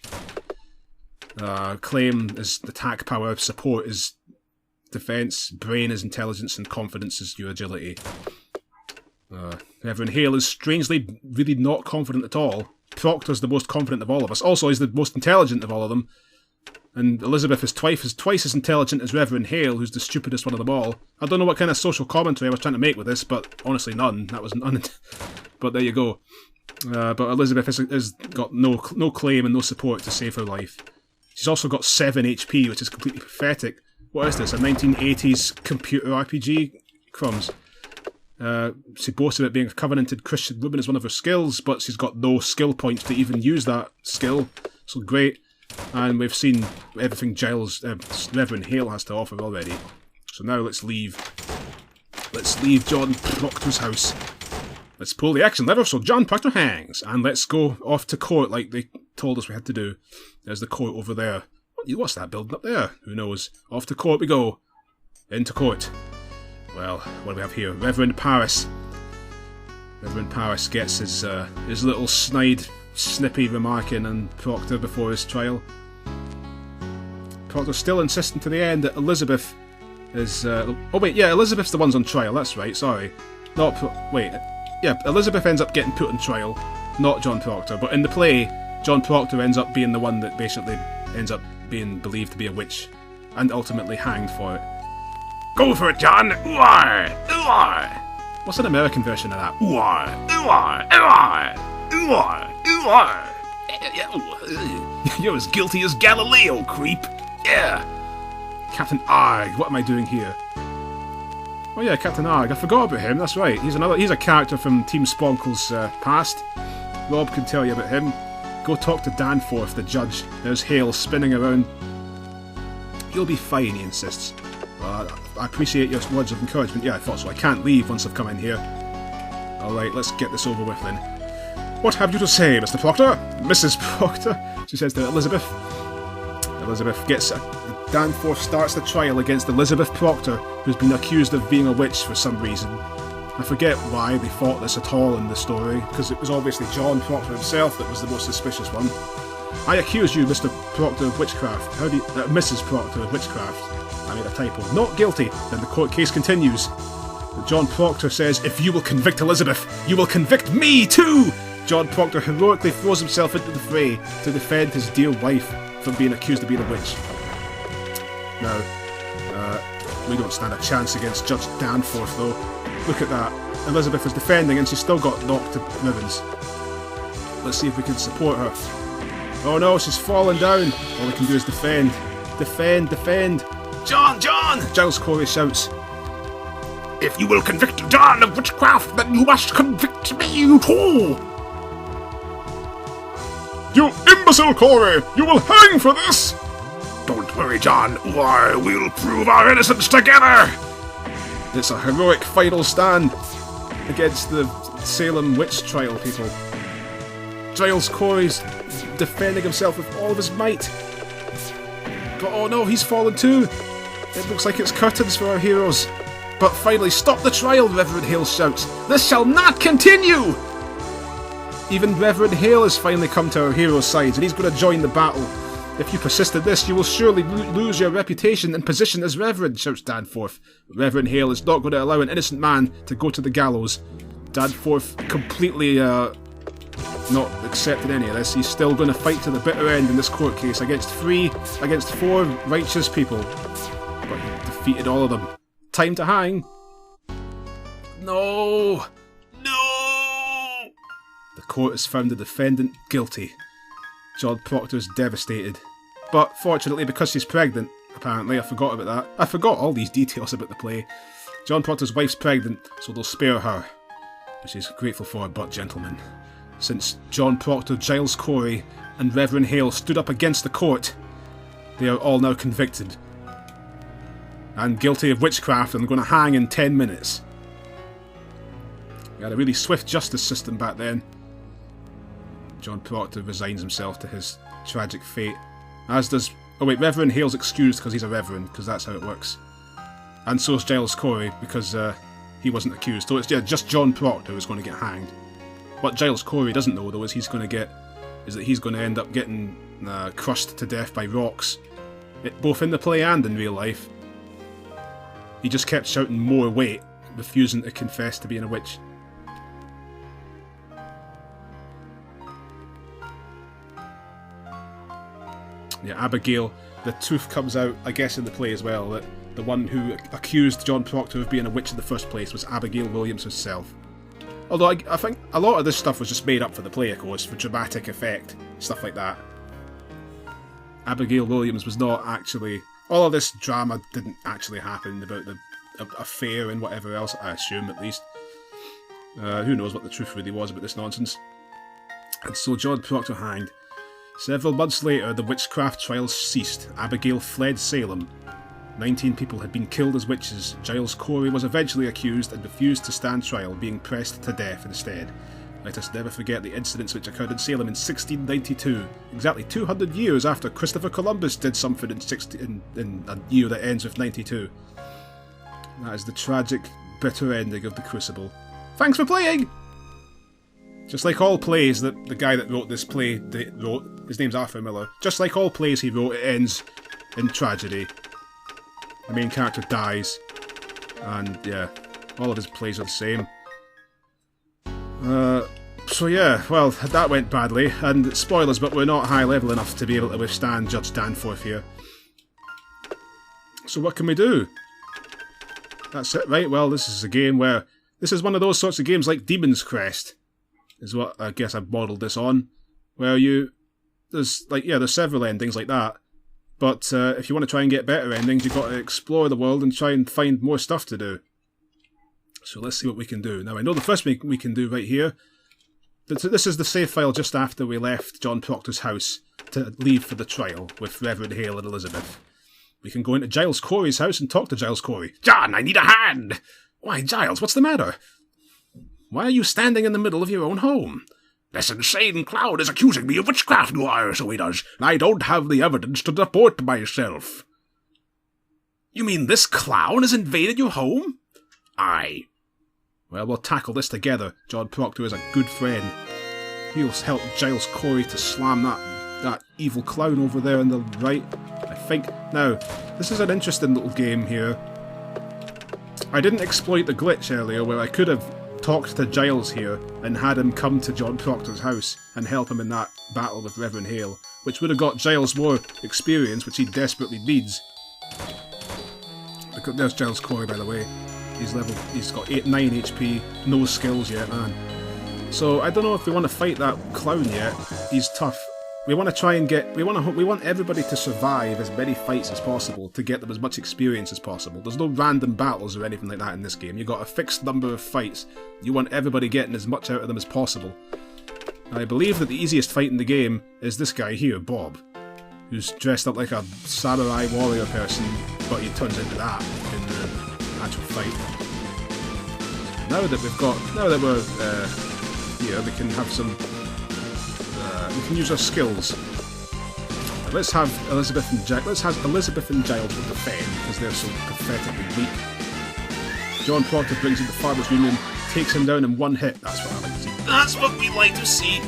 Claim is attack power, Support is Defense, Brain is Intelligence, and Confidence is your agility. Reverend Hale is strangely really not confident at all. Proctor's the most confident of all of us. Also, he's the most intelligent of all of them. And Elizabeth is twice as intelligent as Reverend Hale, who's the stupidest one of them all. I don't know what kind of social commentary I was trying to make with this, but honestly none. That was none. But there you go. But Elizabeth has got no claim and no support to save her life. She's also got 7 HP, which is completely pathetic. What is this, a 1980s computer RPG? Crumbs. She boasted about being a covenanted Christian woman as one of her skills, but she's got no skill points to even use that skill. So great. And we've seen everything Reverend Hale has to offer already. So now let's leave. Let's leave John Proctor's house. Let's pull the action lever so John Proctor hangs. And let's go off to court like they told us we had to do. There's the court over there. What's that building up there? Who knows? Off to court we go. Into court. Well, what do we have here? Reverend Paris. Reverend Paris gets his little snide, snippy remark in on Proctor before his trial. Proctor's still insisting to the end that Elizabeth is... oh wait, yeah, Elizabeth's the one's on trial, that's right, sorry. Elizabeth ends up getting put on trial, not John Proctor, but in the play, John Proctor ends up being the one that basically ends up being believed to be a witch, and ultimately hanged for it. Go for it, John! Ooh-ar! Ooh-ar! What's an American version of that? Ooh-ar! Ooh-ar! Ooh-ar! Ooh-ar! Ooh-ar! You're as guilty as Galileo, creep! Yeah! Captain Arg, what am I doing here? Oh yeah, Captain Arg, I forgot about him, that's right. He's a character from Team Sponkel's past. Rob can tell you about him. Go talk to Danforth, the judge. There's Hale spinning around. You'll be fine, he insists. Well, I appreciate your words of encouragement. Yeah, I thought so. I can't leave once I've come in here. Alright, let's get this over with then. What have you to say, Mr. Proctor? Mrs. Proctor, she says to Elizabeth. Elizabeth gets... Danforth starts the trial against Elizabeth Proctor, who's been accused of being a witch for some reason. I forget why they fought this at all in the story, because it was obviously John Proctor himself that was the most suspicious one. I accuse you, Mr. Proctor, of witchcraft. How do you... Mrs. Proctor of witchcraft. I made a typo. Not guilty. Then the court case continues. John Proctor says, if you will convict Elizabeth, you will convict me too! John Proctor heroically throws himself into the fray to defend his dear wife from being accused of being a witch. Now, we don't stand a chance against Judge Danforth, though. Look at that. Elizabeth is defending and she's still got knocked to ribbons. Let's see if we can support her. Oh no, she's fallen down. All we can do is defend. Defend, defend. John, John! Giles Corey shouts. If you will convict John of witchcraft, then you must convict me too! You imbecile, Corey! You will hang for this! Don't worry, John. Why, we'll prove our innocence together! It's a heroic final stand against the Salem witch trial people. Giles Corey's defending himself with all of his might. But oh no, he's fallen too! It looks like it's curtains for our heroes. But finally, stop the trial, Reverend Hale shouts. This shall not continue! Even Reverend Hale has finally come to our hero's side, and he's going to join the battle. If you persist in this, you will surely lose your reputation and position as Reverend, shouts Danforth. Reverend Hale is not going to allow an innocent man to go to the gallows. Danforth completely not accepting any of this. He's still going to fight to the bitter end in this court case against four righteous people. But he defeated all of them. Time to hang. No! No! The court has found the defendant guilty. John Proctor is devastated. But fortunately, because she's pregnant, apparently, I forgot about that. I forgot all these details about the play. John Proctor's wife's pregnant, so they'll spare her. Which he's grateful for, but gentlemen. Since John Proctor, Giles Corey, and Reverend Hale stood up against the court, they are all now convicted. And guilty of witchcraft and going to hang in 10 minutes. We had a really swift justice system back then. John Proctor resigns himself to his tragic fate. As does... Oh wait, Reverend Hale's excused because he's a reverend, because that's how it works. And so is Giles Corey, because he wasn't accused. So it's just John Proctor who's going to get hanged. What Giles Corey doesn't know, though, is that he's going to end up getting crushed to death by rocks. Both in the play and in real life. He just kept shouting more weight, refusing to confess to being a witch. Yeah, Abigail, the truth comes out, I guess, in the play as well, that the one who accused John Proctor of being a witch in the first place was Abigail Williams herself. Although I think a lot of this stuff was just made up for the play, of course, for dramatic effect, stuff like that. Abigail Williams was not actually... All of this drama didn't actually happen about the affair and whatever else, I assume, at least. Who knows what the truth really was about this nonsense. And so John Proctor hanged. Several months later, the witchcraft trials ceased. Abigail fled Salem. 19 people had been killed as witches. Giles Corey was eventually accused and refused to stand trial, being pressed to death instead. Let us never forget the incidents which occurred in Salem in 1692, exactly 200 years after Christopher Columbus did something in a year that ends with 92. That is the tragic, bitter ending of the Crucible. Thanks for playing! Just like all plays that the guy that wrote this play wrote, his name's Arthur Miller, just like all plays he wrote, it ends in tragedy. The main character dies, and yeah, all of his plays are the same. So yeah, well, that went badly, and spoilers, but we're not high level enough to be able to withstand Judge Danforth here. So what can we do? That's it, right? Well, this is a game where... This is one of those sorts of games like Demon's Crest, is what I guess I've modelled this on, where there's several endings like that, but if you want to try and get better endings, you've got to explore the world and try and find more stuff to do. So let's see what we can do. Now, I know the first thing we can do right here, this is the save file just after we left John Proctor's house to leave for the trial with Reverend Hale and Elizabeth. We can go into Giles Corey's house and talk to Giles Corey. John, I need a hand! Why, Giles, what's the matter? Why are you standing in the middle of your own home? This insane clown is accusing me of witchcraft, Noir, so he does, and I don't have the evidence to support myself. You mean this clown has invaded your home? Aye. Well, we'll tackle this together. John Proctor is a good friend. He'll help Giles Corey to slam that evil clown over there on the right, I think. Now, this is an interesting little game here. I didn't exploit the glitch earlier where I could have talked to Giles here and had him come to John Proctor's house and help him in that battle with Reverend Hale, which would have got Giles more experience, which he desperately needs. There's Giles Corey, by the way. He's got 9 HP, no skills yet, man. So I don't know if we want to fight that clown yet. He's tough. We want to try and we want everybody to survive as many fights as possible to get them as much experience as possible. There's no random battles or anything like that in this game. You've got a fixed number of fights. You want everybody getting as much out of them as possible. And I believe that the easiest fight in the game is this guy here, Bob, who's dressed up like a samurai warrior person, but he turns into that in the actual fight. Now that we're here, we can have some. We can use our skills. Let's have Elizabeth and Giles will defend because they're so pathetically weak. John Proctor brings in the Farmers Union, takes him down in one hit. That's what I like to see. That's what we like to see.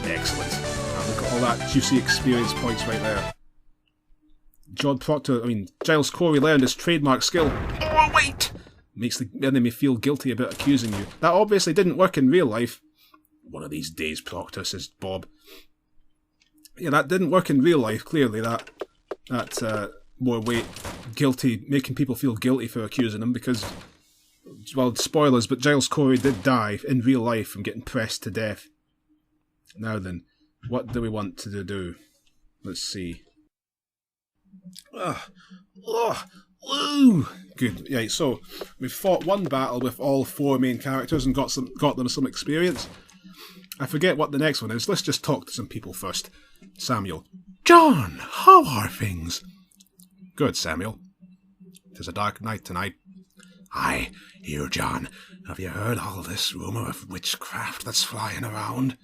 Excellent. And we've got all that juicy experience points right there. Giles Corey learned his trademark skill. Oh, wait! Makes the enemy feel guilty about accusing you. That obviously didn't work in real life. One of these days, Proctor, says Bob. Yeah, that didn't work in real life, clearly, that more weight, guilty, making people feel guilty for accusing them, because, well, spoilers, but Giles Corey did die in real life from getting pressed to death. Now then, what do we want to do? Let's see. Good. Yeah, so we've fought one battle with all 4 main characters and got them some experience. I forget what the next one is. Let's just talk to some people first. Samuel. John, how are things? Good, Samuel. 'Tis a dark night tonight. Aye, here, John. Have you heard all this rumour of witchcraft that's flying around?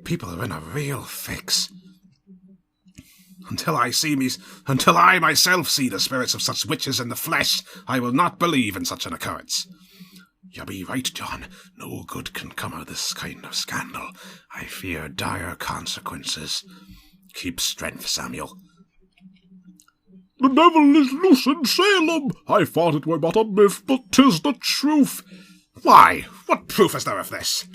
People are in a real fix. Until I myself see the spirits of such witches in the flesh, I will not believe in such an occurrence. You be right, John. No good can come of this kind of scandal. I fear dire consequences. Keep strength, Samuel. The devil is loose in Salem. I thought it were but a myth, but 'tis the truth. Why? What proof is there of this?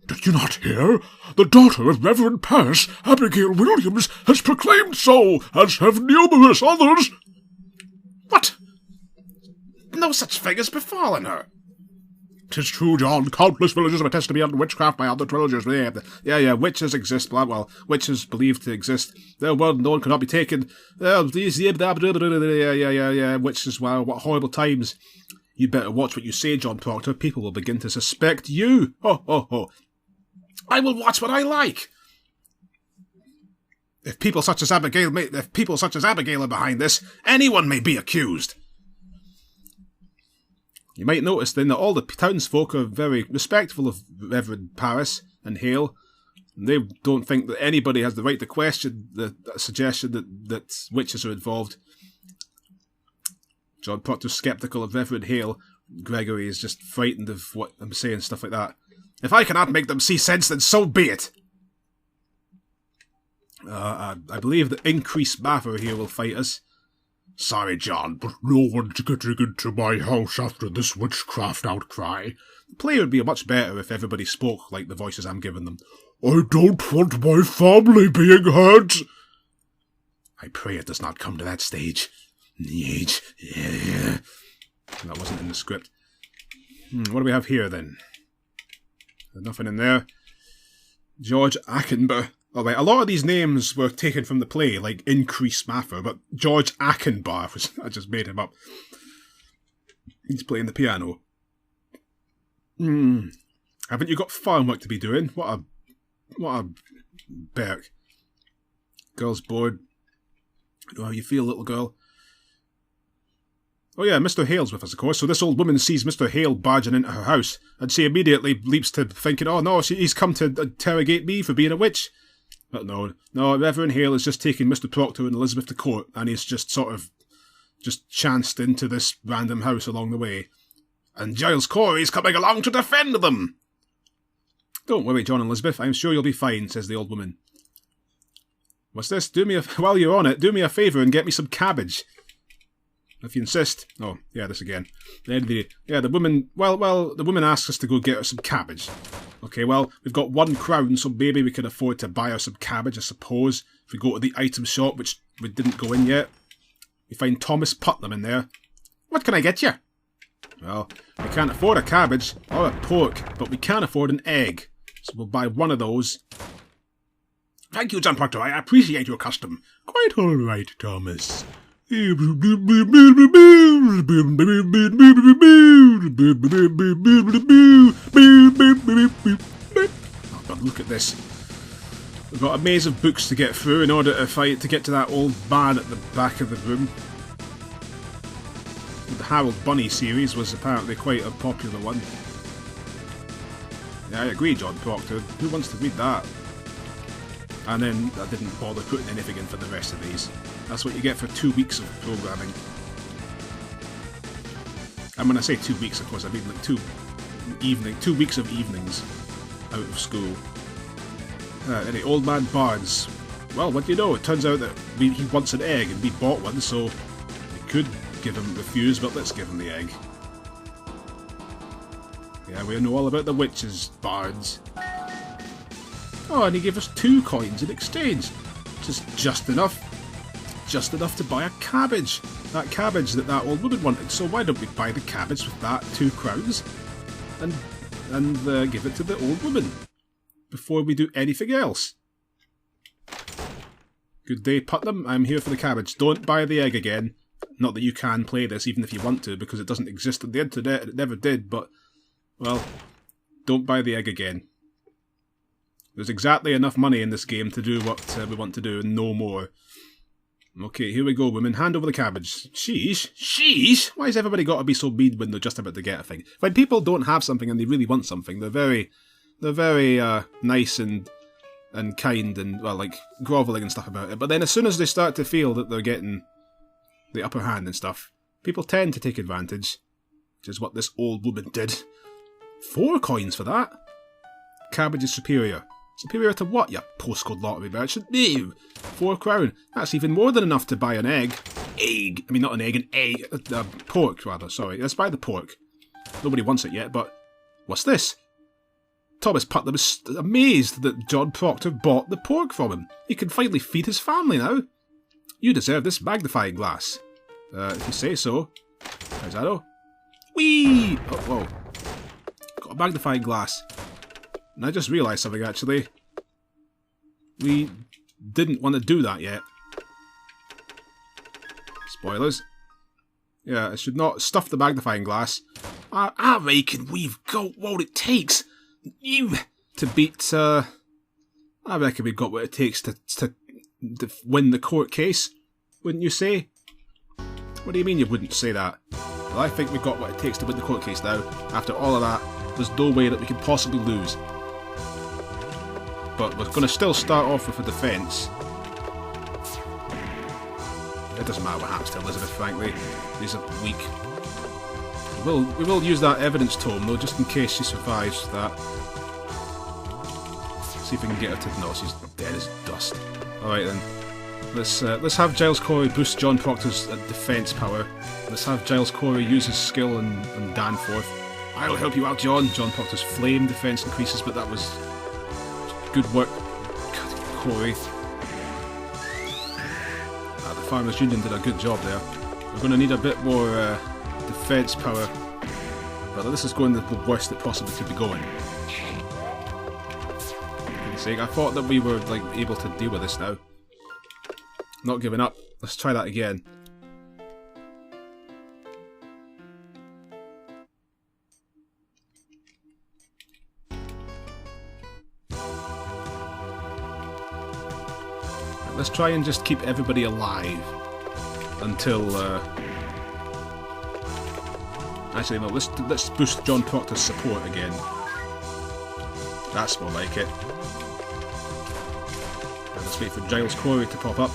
Did you not hear? The daughter of Reverend Paris, Abigail Williams, has proclaimed so, as have numerous others. What? No such thing has befallen her. 'Tis true, John. Countless villages have attested to me under witchcraft by other trilogies. Yeah, witches exist. Well, witches believed to exist. Their word known cannot be taken. Witches, well, what horrible times. You'd better watch what you say, John Proctor. People will begin to suspect you. Ho, ho, ho. I will watch what I like. If people such as Abigail are behind this, anyone may be accused. You might notice then that all the townsfolk are very respectful of Reverend Paris and Hale. They don't think that anybody has the right to question the suggestion that witches are involved. John Proctor's sceptical of Reverend Hale. Gregory is just frightened of what I'm saying, stuff like that. If I cannot make them see sense, then so be it. I believe that Increase Mather here will fight us. Sorry, John, but no one's getting into my house after this witchcraft outcry. The play would be much better if everybody spoke like the voices I'm giving them. I don't want my family being hurt. I pray it does not come to that stage. That wasn't in the script. What do we have here, then? There's nothing in there. George Achenbach. Oh, wait, a lot of these names were taken from the play, like Increase Mather, but George Achenbach, I just made him up. He's playing the piano. Haven't you got farm work to be doing? What a berk. Girl's bored. I don't know how you feel, little girl. Oh yeah, Mr. Hale's with us, of course, so this old woman sees Mr. Hale barging into her house, and she immediately leaps to thinking, oh no, he's come to interrogate me for being a witch. But no, Reverend Hale is just taking Mr. Proctor and Elizabeth to court, and he's just sort of just chanced into this random house along the way. And Giles Corey's coming along to defend them. Don't worry, John Elizabeth, I'm sure you'll be fine, says the old woman. What's this? While you're on it, do me a favour and get me some cabbage. If you insist. Oh, yeah, this again. Yeah, the woman, the woman asks us to go get her some cabbage. Okay, well, we've got £1, so maybe we can afford to buy her some cabbage, I suppose. If we go to the item shop, which we didn't go in yet. We find Thomas Putnam in there. What can I get you? Well, we can't afford a cabbage or a pork, but we can afford an egg. So we'll buy one of those. Thank you, John Proctor. I appreciate your custom. Quite all right, Thomas. Oh, but look at this. We've got a maze of books to get through in order to get to that old man at the back of the room. The Harold Bunny series was apparently quite a popular one. Yeah, I agree, John Proctor. Who wants to read that? And then I didn't bother putting anything in for the rest of these. That's what you get for 2 weeks of programming. And when I say 2 weeks, of course, I mean like 2 weeks of evenings out of school. Any old man Barnes. Well, what do you know? It turns out that he wants an egg and we bought one, so we could give him refuse, but let's give him the egg. Yeah, we know all about the witches, Barnes. Oh, and he gave us 2 coins in exchange. Just enough to buy a cabbage. That cabbage that old woman wanted. So why don't we buy the cabbage with that £2 and give it to the old woman before we do anything else? Good day, Putnam. I'm here for the cabbage. Don't buy the egg again. Not that you can play this, even if you want to, because it doesn't exist on the internet. It never did, but, well, don't buy the egg again. There's exactly enough money in this game to do what we want to do, and no more. Okay, here we go, women. Hand over the cabbage. Sheesh? Sheesh? Why has everybody got to be so mean when they're just about to get a thing? When people don't have something and they really want something, they're very nice and kind and, well, like, grovelling and stuff about it. But then as soon as they start to feel that they're getting the upper hand and stuff, people tend to take advantage, which is what this old woman did. 4 coins for that? Cabbage is superior. Superior to what, you postcode lottery merchant? No! £4. That's even more than enough to buy an egg. I mean, not an egg, an egg. Pork, rather, sorry. Let's buy the pork. Nobody wants it yet, but... What's this? Thomas Putnam is amazed that John Proctor bought the pork from him. He can finally feed his family now. You deserve this magnifying glass. If you say so. How's that, oh? Whee! Oh, whoa. Got a magnifying glass. And I just realised something, actually. We didn't want to do that yet. Spoilers. Yeah, I should not stuff the magnifying glass. I reckon we've got what it takes to beat... I reckon we've got what it takes to win the court case. Wouldn't you say? What do you mean you wouldn't say that? Well, I think we've got what it takes to win the court case now. After all of that, there's no way that we can possibly lose. But we're going to still start off with a defence. It doesn't matter what happens to Elizabeth, frankly. These are weak. We will use that evidence tome, though, just in case she survives that. See if we can get her to... No, she's dead as dust. Alright then. Let's have Giles Corey boost John Proctor's defence power. Let's have Giles Corey use his skill and Danforth. I'll help you out, John. John Proctor's flame defence increases, but that was good work, Corey. The Farmers Union did a good job there. We're going to need a bit more defence power. But this is going the worst it possibly could be going. For goodness sake, I thought that we were like able to deal with this now. Not giving up. Let's try that again. Let's try and just keep everybody alive until. Actually, no. Let's boost John Proctor's support again. That's more like it. And let's wait for Giles Corey to pop up.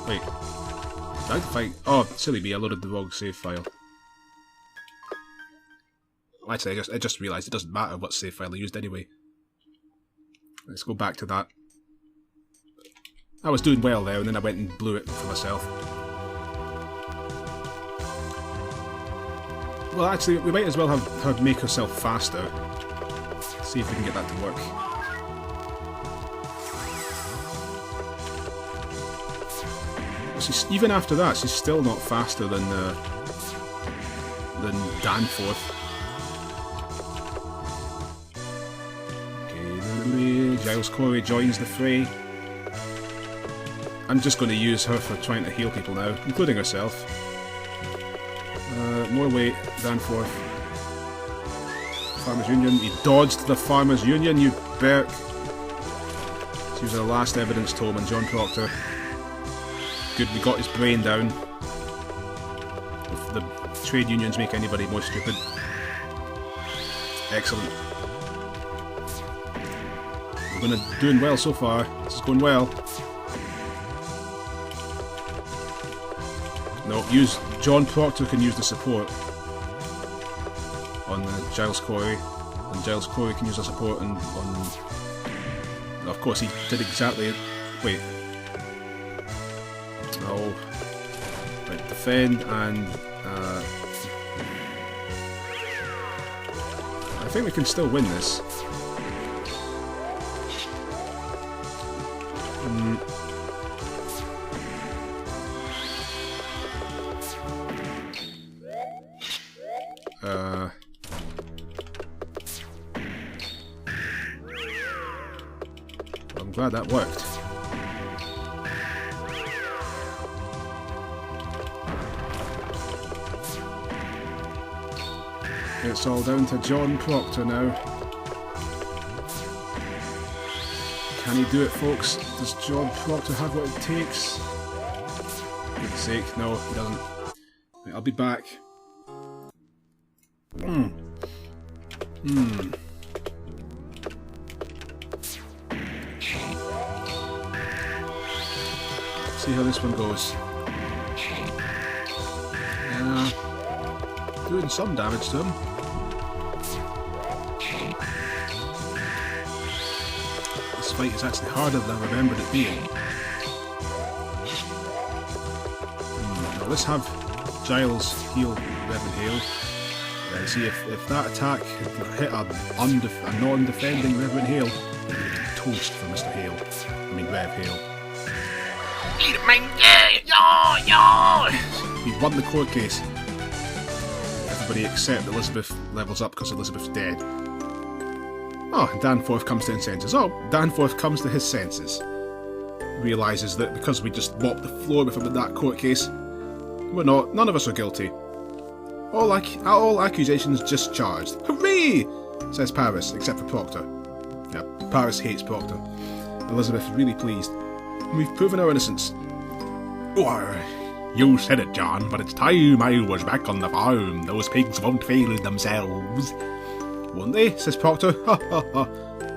Wait. Did I fight? Oh, silly me! I loaded the wrong save file. actually, I just realised it doesn't matter what save file I used anyway. Let's go back to that. I was doing well there, and then I went and blew it for myself. Well, actually, we might as well have make herself faster. See if we can get that to work. Even after that, she's still not faster than Danforth. Okay, Giles Corey joins the fray. I'm just going to use her for trying to heal people now, including herself. More weight, Danforth. Farmers Union. You dodged the Farmers Union, you Berk. Let's use our last evidence tome on John Proctor. Good, we got his brain down. If the trade unions make anybody more stupid. Excellent. We're doing well so far. This is going well. No, John Proctor can use the support on Giles Corey, and Giles Corey can use the support on. Of course, he did exactly. Wait. Oh. Right, defend and. I think we can still win this. I'm glad that worked. It's all down to John Proctor now. Can he do it, folks? Does John Proctor have what it takes? For goodness sake, no, he doesn't. Right, I'll be back. See how this one goes. Doing some damage to him. This fight is actually harder than I remembered it being. Now let's have Giles heal Reverend Hale. And see if that attack hit a non-defending Reverend Hale, toast for Mr. Hale. I mean Rev Hale. We won the court case. Everybody except Elizabeth levels up because Elizabeth's dead. Oh, Danforth comes to his senses. Oh, Danforth comes to his senses. Realises that because we just mopped the floor with him in that court case, none of us are guilty. All accusations discharged. Hooray! Says Paris, except for Proctor. Yeah, Paris hates Proctor. Elizabeth is really pleased. We've proven our innocence. You said it, John, but it's time I was back on the farm. Those pigs won't fail themselves. Won't they? Says Proctor. Ha ha ha.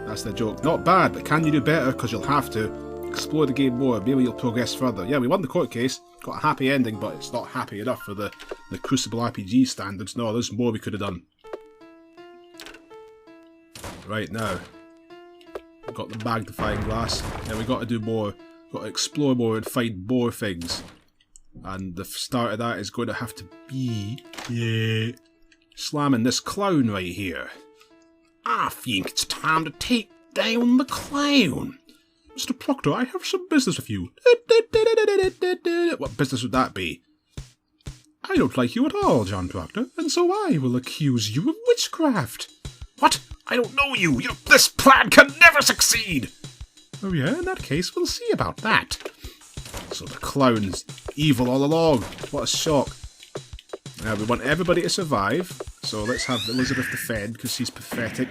That's the joke. Not bad, but can you do better? Because you'll have to. Explore the game more. Maybe you'll progress further. Yeah, we won the court case. Got a happy ending, but it's not happy enough for the Crucible RPG standards. No, there's more we could have done. Right, now. We've got the magnifying glass. Yeah, we've got to do more. Got to explore more and find more things. And the start of that is going to have to be... slamming this clown right here. I think it's time to take down the clown. Mr. Proctor, I have some business with you. What business would that be? I don't like you at all, John Proctor, and so I will accuse you of witchcraft. What? I don't know you. This plan can never succeed. Oh yeah, in that case, we'll see about that. So the clown's evil all along. What a shock. Now we want everybody to survive, so let's have Elizabeth defend because she's pathetic.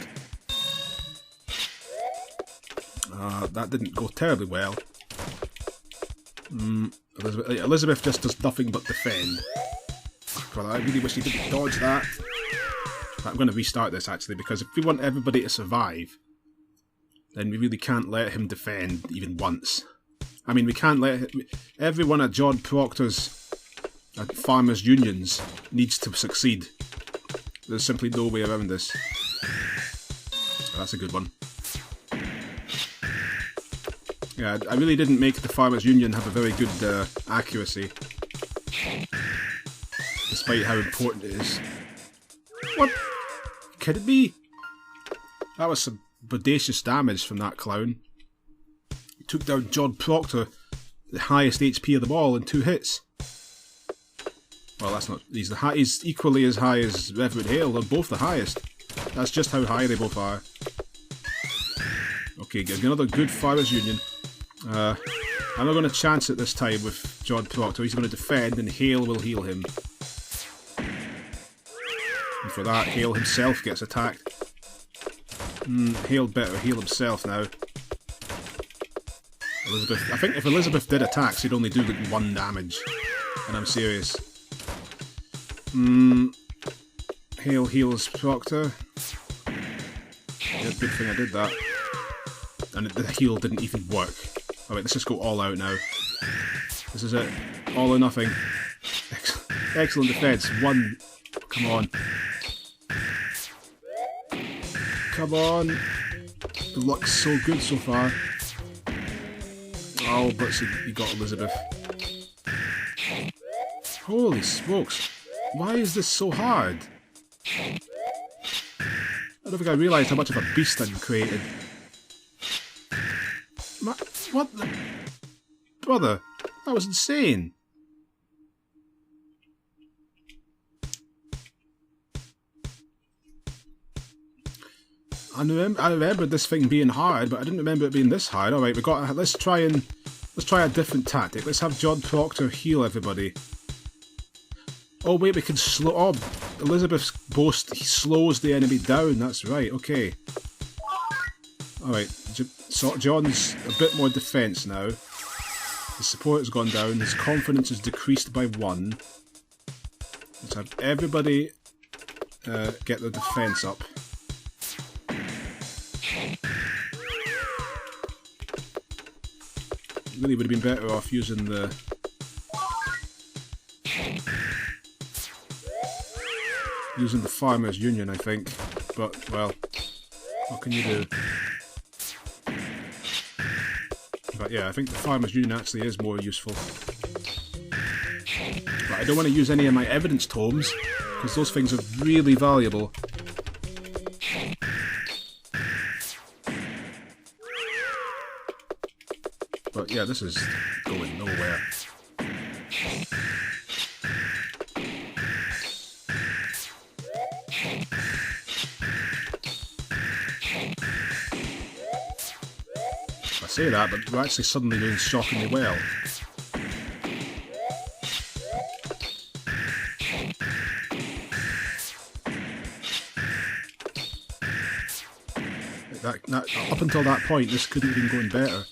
That didn't go terribly well. Elizabeth just does nothing but defend. God, I really wish he didn't dodge that. I'm going to restart this actually, because if we want everybody to survive, then we really can't let him defend even once. I mean, we can't let everyone at John Proctor's farmers' unions needs to succeed. There's simply no way around this. That's a good one. Yeah, I really didn't make the Farmers Union have a very good accuracy. Despite how important it is. What? Could it be? That was some bodacious damage from that clown. He took down John Proctor, the highest HP of them all, in 2 hits. Well, that's not... He's equally as high as Reverend Hale. They're both the highest. That's just how high they both are. Okay, another good Farmers Union. I'm not going to chance it this time with John Proctor. He's going to defend and Hale will heal him. And for that, Hale himself gets attacked. Hale better heal himself now. Elizabeth... I think if Elizabeth did attacks, he'd only do like 1 damage. And I'm serious. Hale heals Proctor. Yeah, good thing I did that. And the heal didn't even work. Alright, let's just go all out now. This is it. All or nothing. Excellent defense. 1. Come on. Come on. The luck's so good so far. Oh, but you got Elizabeth. Holy smokes. Why is this so hard? I don't think I realised how much of a beast I'd created. What the... Brother, that was insane. I remembered this thing being hard, but I didn't remember it being this hard. Alright, let's try a different tactic. Let's have John Proctor heal everybody. Oh wait, we can slow... Oh, Elizabeth's boast slows the enemy down, that's right, okay. Alright, so John's a bit more defense now. His support has gone down, his confidence is decreased by 1. Let's have everybody get their defense up. Really would have been better off using the... using the Farmers Union, I think. But, well, what can you do? But yeah, I think the Farmers Union actually is more useful. But I don't want to use any of my evidence tomes, because those things are really valuable. But yeah, this is going nowhere. I say that, but we're actually suddenly doing shockingly well. Up until that point, this couldn't have been going better.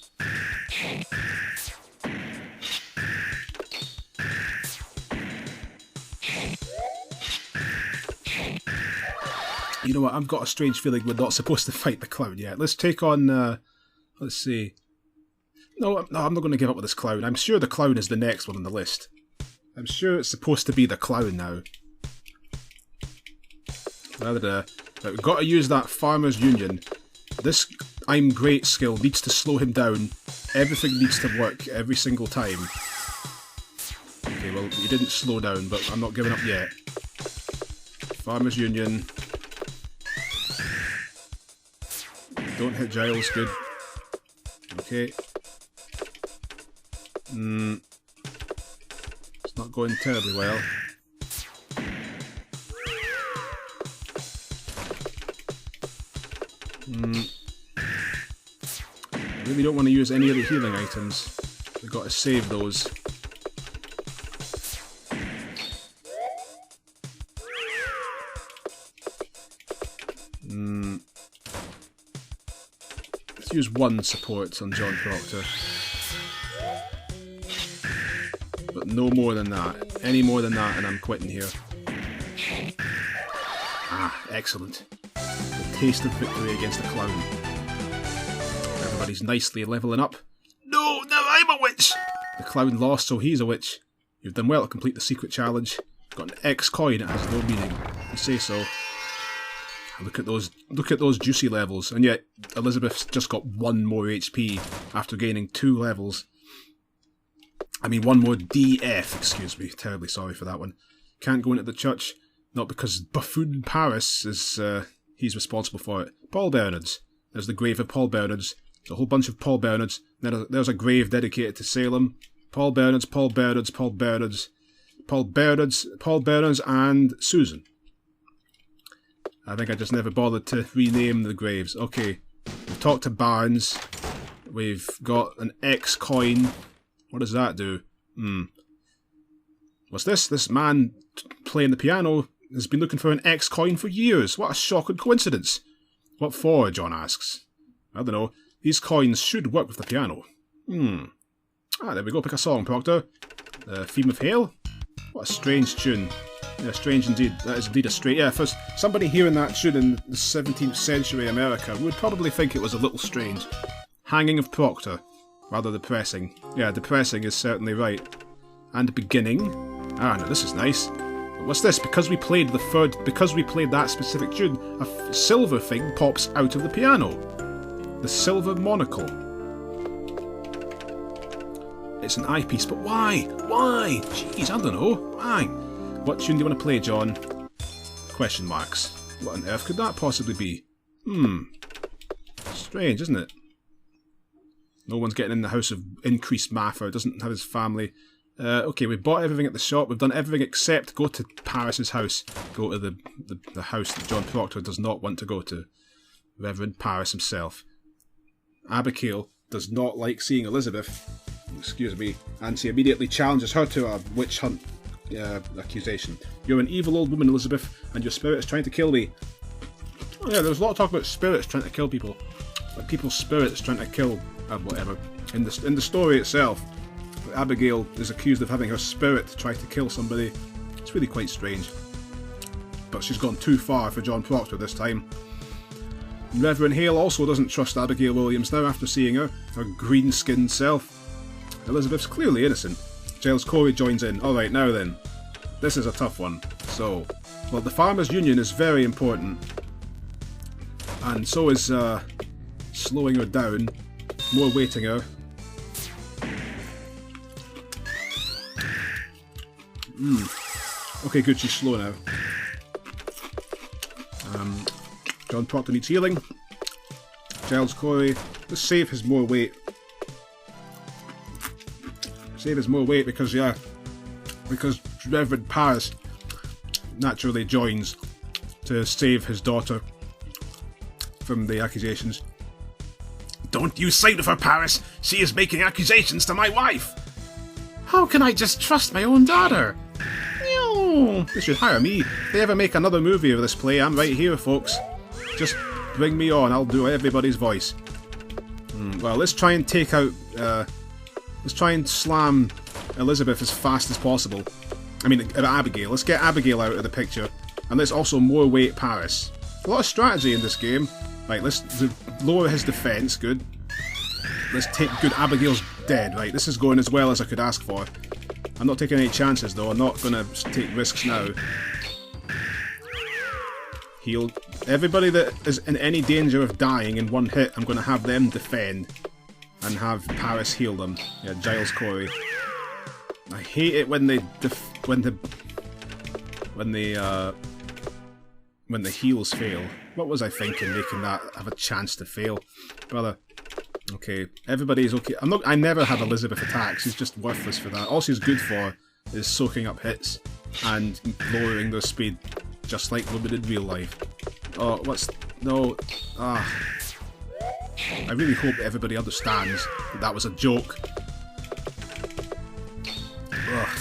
You know what, I've got a strange feeling we're not supposed to fight the clown yet. Let's take on, let's see. No, I'm not going to give up with this clown. I'm sure the clown is the next one on the list. I'm sure it's supposed to be the clown now. Right, we've got to use that Farmers Union. This I'm Great skill needs to slow him down. Everything needs to work every single time. Okay, well, he didn't slow down, but I'm not giving up yet. Farmers Union. Don't hit Giles, good. Okay. It's not going terribly well. I really don't want to use any of the healing items. We've got to save those. Let's use 1 support on John Proctor. But no more than that. Any more than that and I'm quitting here. Ah, excellent. The taste of victory against the clown. Everybody's nicely levelling up. No, now I'm a witch! The clown lost, so he's a witch. You've done well to complete the secret challenge. Got an X coin, it has no meaning. You say so. Look at those juicy levels, and yet Elizabeth's just got 1 more HP after gaining 2 levels. I mean, 1 more DF, excuse me, terribly sorry for that one. Can't go into the church, not because buffoon Paris is, he's responsible for it. Paul Bernards. There's the grave of Paul Bernards. There's a whole bunch of Paul Bernards. There's a grave dedicated to Salem. Paul Bernards, Paul Bernards, Paul Bernards, Paul Bernards, Paul Bernards, and Susan. I think I just never bothered to rename the graves. Okay, we've talked to Barnes. We've got an X coin. What does that do? What's this? This man playing the piano has been looking for an X coin for years. What a shocking coincidence. What for, John asks. I don't know. These coins should work with the piano. Ah, there we go. Pick a song, Proctor. Theme of Hail? What a strange tune. Yeah, strange indeed. That is indeed a strange... Yeah, for somebody hearing that tune in the 17th century America would probably think it was a little strange. Hanging of Proctor. Rather depressing. Yeah, depressing is certainly right. And beginning. Ah, no, this is nice. What's this? Because we played that specific tune, a silver thing pops out of the piano. The silver monocle. It's an eyepiece, but why? Why? Jeez, I don't know. Why? What tune do you want to play, John? Question marks. What on earth could that possibly be? Strange, isn't it? No one's getting in the house of increased math, or doesn't have his family. Okay, we've bought everything at the shop. We've done everything except go to Paris's house. Go to the house that John Proctor does not want to go to. Reverend Paris himself. Abigail does not like seeing Elizabeth. Excuse me. And she immediately challenges her to a witch hunt accusation. You're an evil old woman, Elizabeth, and your spirit is trying to kill me. Oh yeah, there's a lot of talk about spirits trying to kill people. Like people's spirits trying to kill whatever. In the story itself, Abigail is accused of having her spirit try to kill somebody. It's really quite strange. But she's gone too far for John Proctor this time. Reverend Hale also doesn't trust Abigail Williams now after seeing her green-skinned self. Elizabeth's clearly innocent. Giles Corey joins in. Alright, now then. This is a tough one. So, well, the Farmers' Union is very important. And so is slowing her down. More weighting her. Okay, good, she's slow now. John Proctor needs healing. Giles Corey. Let's save his more weight. Save his more weight because Reverend Paris naturally joins to save his daughter from the accusations. Don't use sight of her, Paris. She is making accusations to my wife. How can I just trust my own daughter? They should hire me. If they ever make another movie of this play, I'm right here, folks. Just bring me on. I'll do everybody's voice. Well, let's try and take out... let's try and slam Elizabeth as fast as possible. I mean, Abigail. Let's get Abigail out of the picture. And let's also more weight Paris. A lot of strategy in this game. Right, let's lower his defense. Good. Let's take... Good, Abigail's dead. Right, this is going as well as I could ask for. I'm not taking any chances, though. I'm not going to take risks now. Heal. Everybody that is in any danger of dying in one hit, I'm going to have them defend. And have Paris heal them. Yeah, Giles Corey. I hate it when the heals fail. What was I thinking, making that have a chance to fail? Brother. Okay, everybody's okay. I never have Elizabeth attack. She's just worthless for that. All she's good for is soaking up hits and lowering their speed, just like women in real life. Oh, no. I really hope everybody understands that that was a joke. Ugh.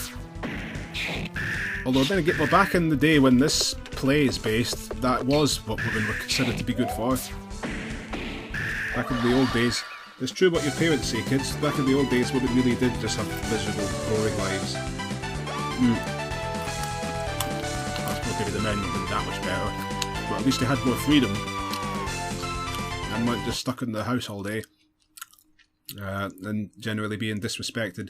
Although then again, well, back in the day when this play is based, that was what women were considered to be good for. Back in the old days. It's true what your parents say, kids. Back in the old days, women really did just have miserable, boring lives. I suppose maybe the men did that much better. But at least they had more freedom. And weren't just stuck in the house all day. And generally being disrespected.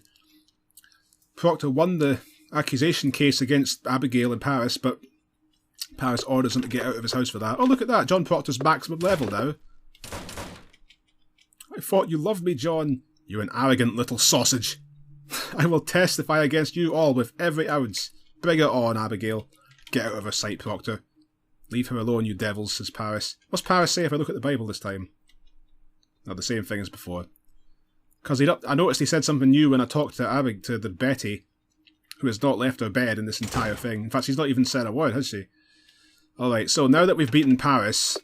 Proctor won the accusation case against Abigail in Paris, but Paris orders him to get out of his house for that. Oh, look at that. John Proctor's maximum level now. I thought you loved me, John. You an arrogant little sausage. I will testify against you all with every ounce. Bring it on, Abigail. Get out of her sight, Proctor. Leave her alone, you devils, says Paris. What's Paris say if I look at the Bible this time? No, the same thing as before. Because I noticed he said something new when I talked to the Betty, who has not left her bed in this entire thing. In fact, she's not even said a word, has she? Alright, so now that we've beaten Paris,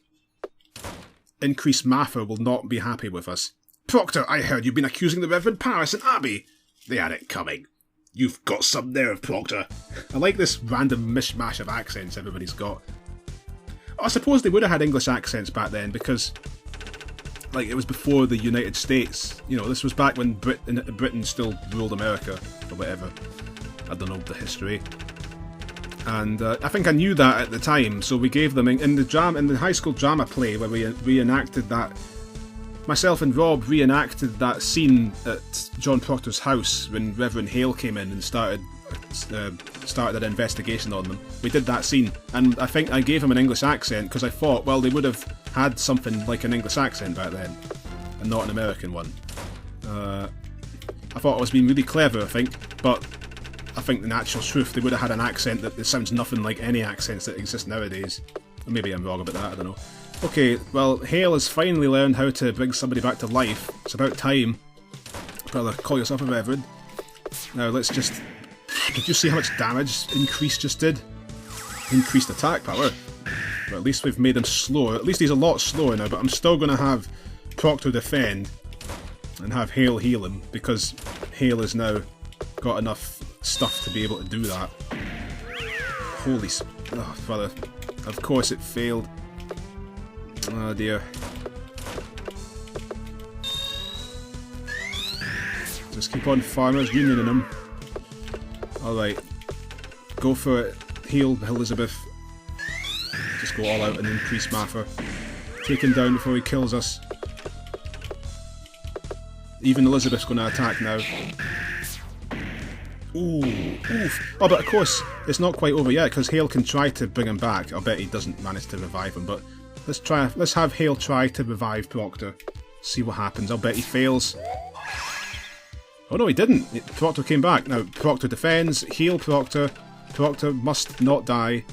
Increased Maffer will not be happy with us. Proctor, I heard you've been accusing the Reverend Paris and Abby. They had it coming. You've got some nerve, Proctor. I like this random mishmash of accents everybody's got. I suppose they would have had English accents back then because, like, it was before the United States. You know, this was back when Britain still ruled America, or whatever. I don't know the history. And I think I knew that at the time, so we gave them in the high school drama play where we reenacted that. Myself and Rob reenacted that scene at John Proctor's house when Reverend Hale came in and started an investigation on them. We did that scene, and I think I gave him an English accent because I thought, well, they would have had something like an English accent back then, and not an American one. I thought I was being really clever, I think, but I think the natural truth, they would have had an accent that sounds nothing like any accents that exist nowadays. Or maybe I'm wrong about that, I don't know. Okay, well, Hale has finally learned how to bring somebody back to life. It's about time. Brother, call yourself a reverend. Now, let's just... Did you see how much damage Increase just did? Increased attack power. But at least we've made him slower. At least he's a lot slower now, but I'm still going to have Proctor defend and have Hale heal him, because Hale has now got enough stuff to be able to do that. Holy... Oh, brother. Of course it failed. Oh dear. Just keep on Farmers Unioning them. Alright. Go for it. Heal Elizabeth. Just go all out and increase Maffer. Take him down before he kills us. Even Elizabeth's going to attack now. Ooh, oof. Oh, but of course, it's not quite over yet, because Hale can try to bring him back. I'll bet he doesn't manage to revive him, but let's have Hale try to revive Proctor. See what happens. I'll bet he fails. Oh no, he didn't. Proctor came back. Now, Proctor defends. Heal Proctor. Proctor must not die.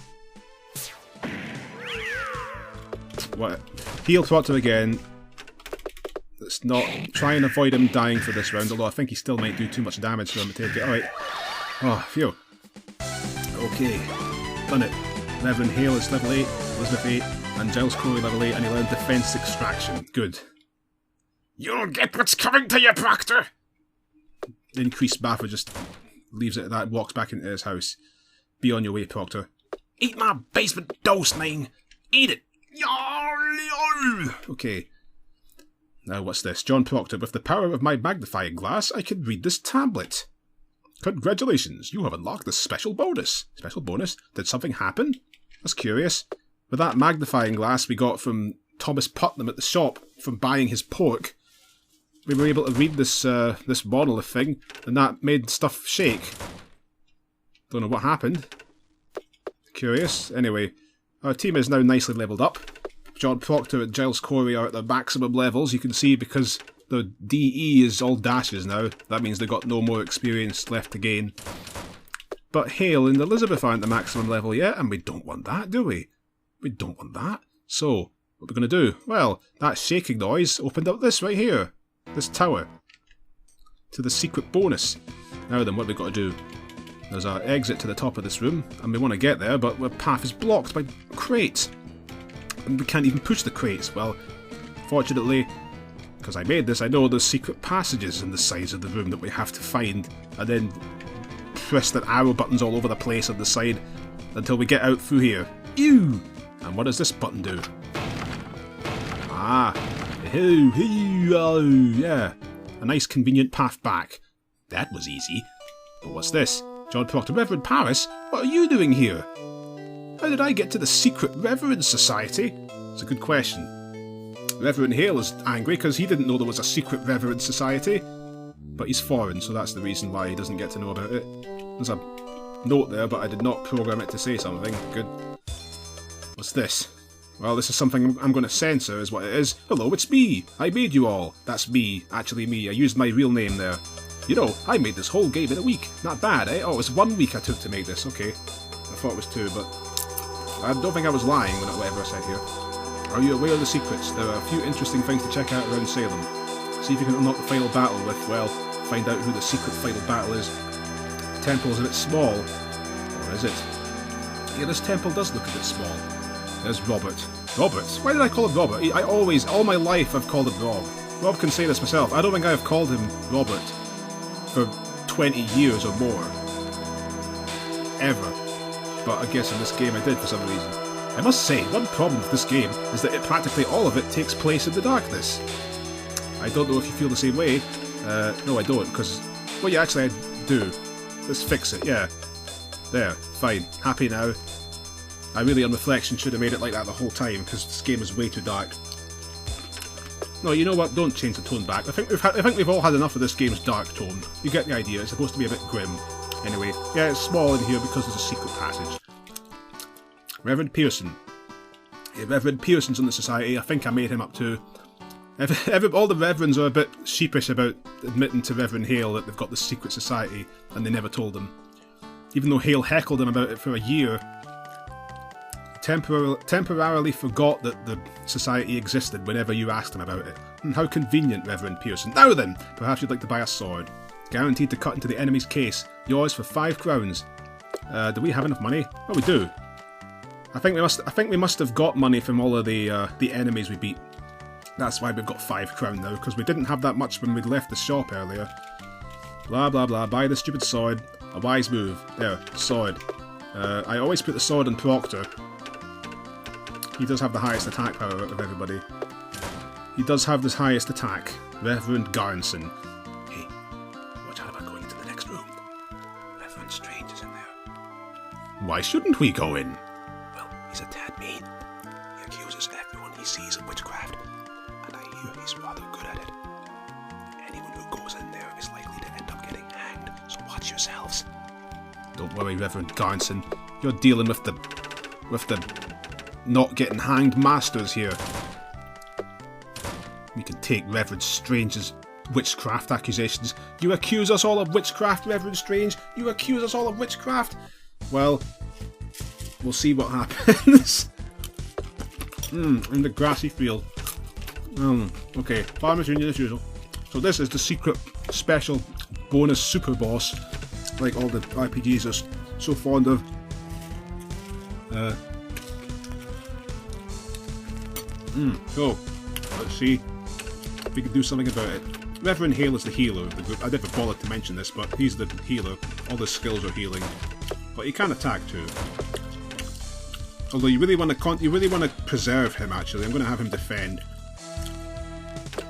What? Heal Proctor again. Let's not try and avoid him dying for this round, although I think he still might do too much damage for him to take it. Alright. Oh, phew. Okay. Done it. Reverend Hale is level 8, Elizabeth 8, and Giles Corey level 8, and he learned Defense Extraction. Good. You'll get what's coming to you, Proctor! Increased Baffer just leaves it at that, walks back into his house. Be on your way, Proctor. Eat my basement dose, Nine! Eat it! Okay. Now what's this? John Proctor, with the power of my magnifying glass, I can read this tablet. Congratulations, you have unlocked this special bonus. Special bonus? Did something happen? That's curious. With that magnifying glass we got from Thomas Putnam at the shop from buying his pork, we were able to read this this monolith thing, and that made stuff shake. Don't know what happened. Curious. Anyway, our team is now nicely levelled up. John Proctor and Giles Corey are at their maximum levels. You can see because the DE is all dashes now. That means they've got no more experience left to gain. But Hale and Elizabeth aren't the maximum level yet, and we don't want that, do we? We don't want that. So, what are we going to do? Well, that shaking noise opened up this right here. This tower. To the secret bonus. Now then, what have we got to do? There's our exit to the top of this room, and we want to get there, but our path is blocked by crates. And we can't even push the crates. Well, fortunately, because I made this, I know there's secret passages in the sides of the room that we have to find, and then press the arrow buttons all over the place on the side until we get out through here. Ew! And what does this button do? Ah, yeah, a nice convenient path back. That was easy. But what's this? John Proctor, Reverend Paris, what are you doing here? How did I get to the secret Reverend Society? It's a good question. Reverend Hale is angry because he didn't know there was a secret Reverend Society. But he's foreign, so that's the reason why he doesn't get to know about it. There's a note there, but I did not program it to say something. Good. What's this? Well, this is something I'm going to censor, is what it is. Hello, it's me! I made you all! That's me. Actually me. I used my real name there. You know, I made this whole game in a week. Not bad, eh? Oh, it was 1 week I took to make this. Okay. I thought it was 2, but I don't think I was lying when whatever I said here. Are you aware of the secrets? There are a few interesting things to check out around Salem. See if you can unlock the final battle with, well, find out who the secret final battle is. The temple is a bit small. Or is it? Yeah, this temple does look a bit small. There's Robert. Robert? Why did I call him Robert? All my life I've called him Rob. Rob can say this myself. I don't think I've called him Robert for 20 years or more. Ever. But I guess in this game I did for some reason. I must say, one problem with this game is that practically all of it takes place in the darkness. I don't know if you feel the same way. No, I don't, because... Well, yeah, actually I do. Let's fix it, yeah. There, fine. Happy now. I really, on reflection, should have made it like that the whole time, because this game is way too dark. No, you know what? Don't change the tone back. I think we've all had enough of this game's dark tone. You get the idea. It's supposed to be a bit grim. Anyway, yeah, it's small in here because there's a secret passage. Reverend Pearson. Yeah, Reverend Pearson's in the society. I think I made him up too. All the Reverends are a bit sheepish about admitting to Reverend Hale that they've got this secret society, and they never told him. Even though Hale heckled him about it for a year, temporarily forgot that the society existed whenever you asked him about it. How convenient, Reverend Pearson. Now then, perhaps you'd like to buy a sword. Guaranteed to cut into the enemy's case. Yours for 5 crowns. Do we have enough money? Oh, we do. I think we must have got money from all of the enemies we beat. That's why we've got 5 crown now, because we didn't have that much when we left the shop earlier. Blah blah blah, buy the stupid sword. A wise move. There, sword. I always put the sword on Proctor. He does have the highest attack power out of everybody. He does have this highest attack. Reverend Garnson. Hey, watch out about going to the next room. Reverend Strange is in there. Why shouldn't we go in? Well, he's a tad mean. He accuses everyone he sees of witchcraft, and I hear he's rather good at it. Anyone who goes in there is likely to end up getting hanged, so watch yourselves. Don't worry, Reverend Garnson. You're dealing with the not getting hanged masters here. We can take Reverend Strange's witchcraft accusations. You accuse us all of witchcraft, Reverend Strange? You accuse us all of witchcraft? Well, we'll see what happens. In the grassy field. Okay, Farmers Union as usual. So this is the secret special bonus super boss, like all the RPGs are so fond of. So, let's see if we can do something about it. Reverend Hale is the healer of the group. I never bothered to mention this, but he's the healer. All his skills are healing. But he can attack too. Although you really want to preserve him. Actually, I'm going to have him defend.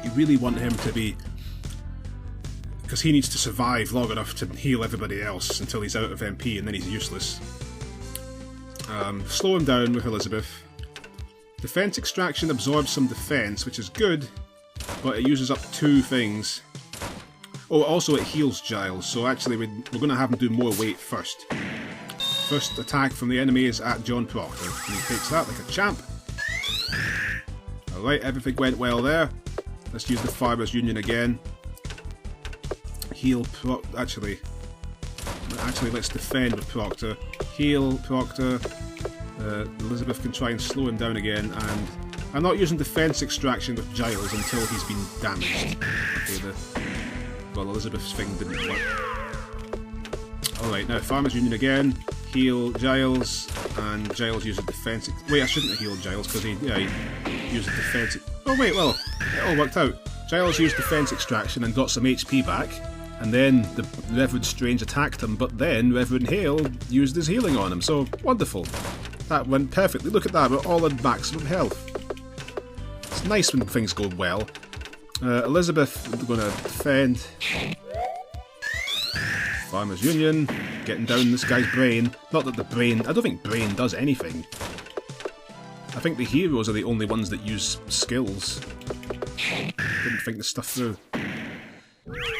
You really want him to be, because he needs to survive long enough to heal everybody else until he's out of MP, and then he's useless. Slow him down with Elizabeth. Defense extraction absorbs some defense, which is good, but it uses up 2 things. Oh, also it heals Giles, so actually we're going to have him do more weight first. First attack from the enemy is at John Proctor, and he takes that like a champ. Alright, everything went well there. Let's use the Farmers Union again. Heal Actually, let's defend with Proctor. Heal Proctor. Elizabeth can try and slow him down again, and I'm not using defense extraction with Giles until he's been damaged. Okay, well, Elizabeth's thing didn't work. Alright, now Farmers Union again. Heal Giles, and Giles uses defense. Wait, I shouldn't have healed Giles because he used defense. Oh wait, well, it all worked out. Giles used defense extraction and got some HP back, and then the Reverend Strange attacked him, but then Reverend Hale used his healing on him, so wonderful. That went perfectly. Look at that, we're all in maximum health. It's nice when things go well. Elizabeth, we're going to defend. Farmers Union, getting down this guy's brain. Not that the brain... I don't think brain does anything. I think the heroes are the only ones that use skills. Didn't think this stuff through.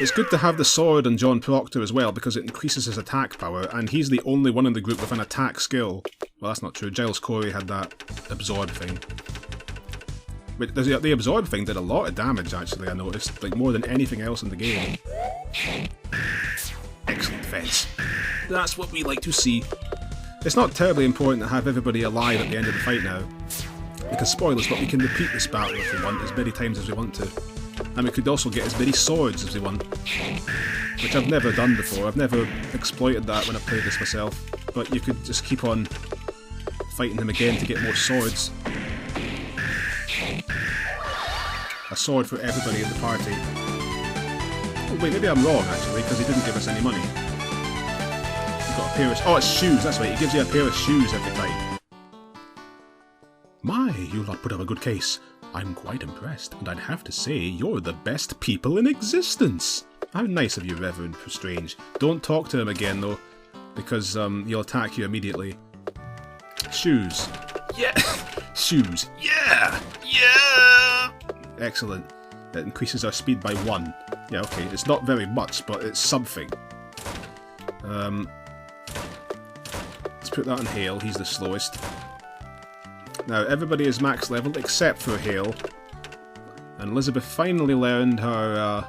It's good to have the sword on John Proctor as well, because it increases his attack power, and he's the only one in the group with an attack skill. Well, that's not true. Giles Corey had that absorb thing. But the absorb thing did a lot of damage, actually, I noticed. Like, more than anything else in the game. Excellent defense. That's what we like to see. It's not terribly important to have everybody alive at the end of the fight now. Because spoilers, but we can repeat this battle if we want, as many times as we want to. And we could also get as many swords as we want. Which I've never done before. I've never exploited that when I played this myself. But you could just keep on fighting him again to get more swords. A sword for everybody in the party. Oh wait, maybe I'm wrong actually, because he didn't give us any money. He got a pair of... Oh, it's shoes, that's right, he gives you a pair of shoes every fight. My, you lot put up a good case. I'm quite impressed, and I'd have to say you're the best people in existence. How nice of you, Reverend Strange. Don't talk to him again though, because he'll attack you immediately. Shoes. Yeah! Shoes. Yeah! Yeah! Excellent. It increases our speed by 1. Yeah, okay, it's not very much, but it's something. Let's put that on Hale, he's the slowest. Now, everybody is max level except for Hale. And Elizabeth finally learned her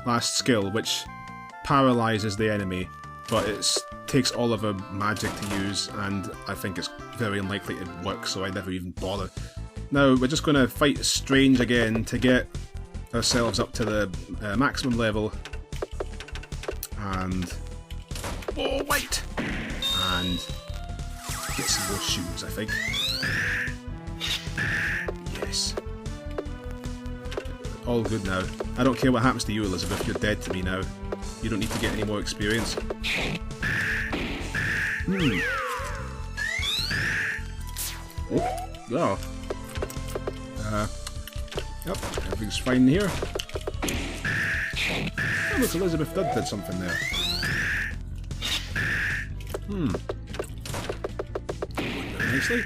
last skill, which paralyzes the enemy, but it takes all of her magic to use, and I think it's very unlikely to work, so I never even bother. Now, we're just going to fight Strange again to get ourselves up to the maximum level. And... oh, wait! And get some more shoes, I think. Yes. All good now. I don't care what happens to you, Elizabeth. You're dead to me now. You don't need to get any more experience. Oh, yeah. Yep, everything's fine here. Oh, look, Elizabeth did something there. Very nicely.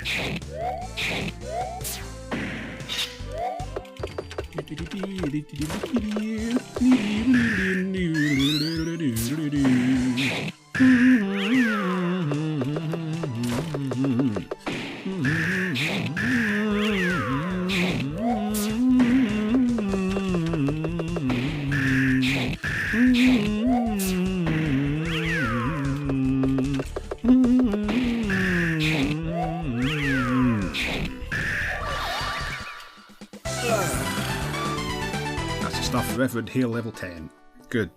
Reverend Hale level 10. Good.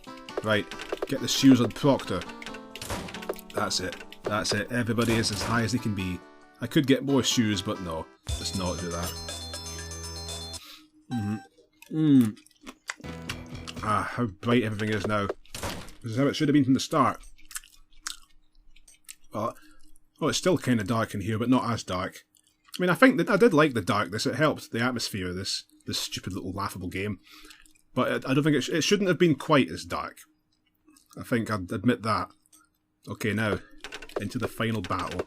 Right. Get the shoes on Proctor. That's it. That's it. Everybody is as high as they can be. I could get more shoes, but no. Let's not do that. Ah, how bright everything is now. This is how it should have been from the start. Well, oh, it's still kind of dark in here, but not as dark. I mean, I think that I did like the darkness. It helped the atmosphere of this stupid little laughable game. But I don't think it shouldn't have been quite as dark. I think I'd admit that. Okay, now, into the final battle.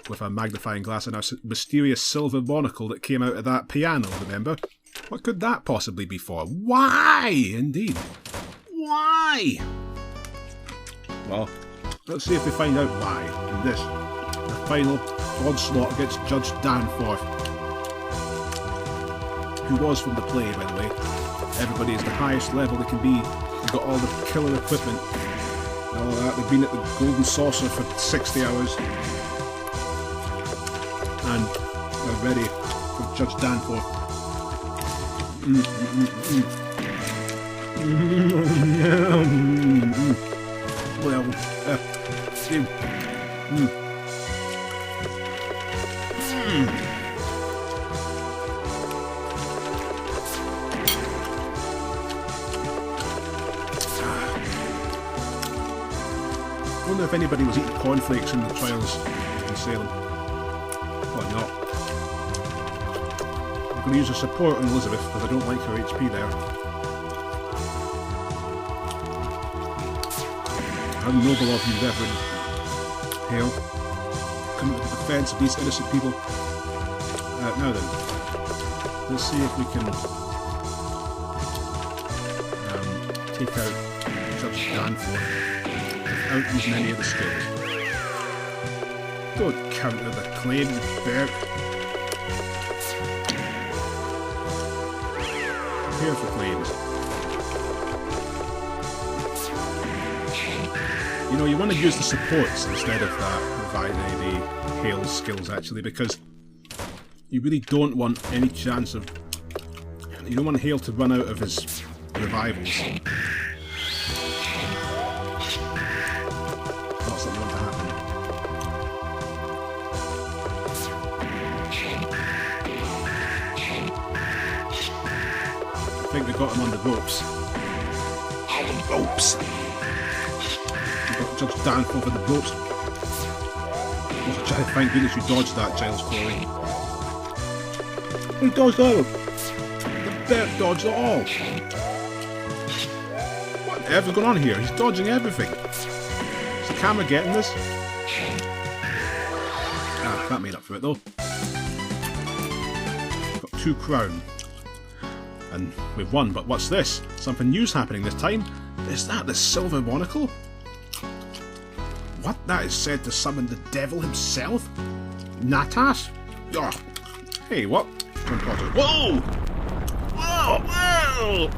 With a magnifying glass and our mysterious silver monocle that came out of that piano, remember? What could that possibly be for? Why, indeed? Why? Well, let's see if we find out why in this. The final onslaught against Judge Danforth. Who was from the play, by the way. Everybody is the highest level they can be. They've got all the killer equipment and all of that. They've been at the Golden Saucer for 60 hours. And they're ready for Judge Danforth. Well, I wonder if anybody was eating cornflakes in the trials in Salem. Probably not. I'm going to use a support on Elizabeth because I don't like her HP there. How noble of you, Reverend Hale. Coming to the defense of these innocent people. Now then, let's see if we can take out Judge Danforth without using any of the skills. Good counter the claim, Bert. Prepare for claims. You know, you want to use the supports instead of that the Hale skills, actually, because you really don't want any chance of... You don't want Hale to run out of his revivals. Not something you want to happen. I think we got him on the ropes. On the ropes. Just dance over the ropes. Thank goodness you dodged that, Giles Corey. He dodged all. The Bert dodged it all. Whatever's going on here? He's dodging everything. Is the camera getting this? Ah, that made up for it though. Got 2 crown. And we've won, but what's this? Something new's happening this time. Is that the silver monocle? What? That is said to summon the devil himself? Natas? Oh. Hey, what? Whoa! Whoa! Whoa!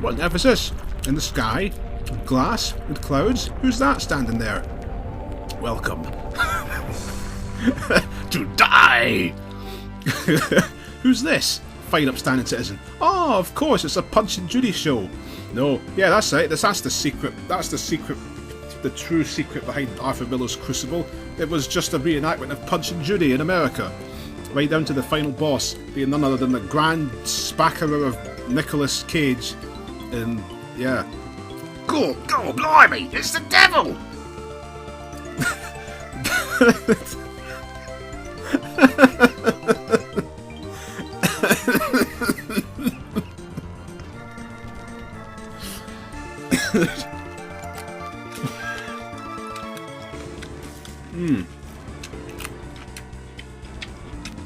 What an emphasis! In the sky, with glass, with clouds. Who's that standing there? Welcome. To die! Who's this? Fine upstanding citizen. Oh, of course, it's a Punch and Judy show. No, yeah, that's right. That's the secret. That's the secret. The true secret behind Arthur Miller's Crucible. It was just a reenactment of Punch and Judy in America. Right down to the final boss being none other than the grand spackerer of Nicolas Cage. And, yeah. Go, blimey! It's the devil!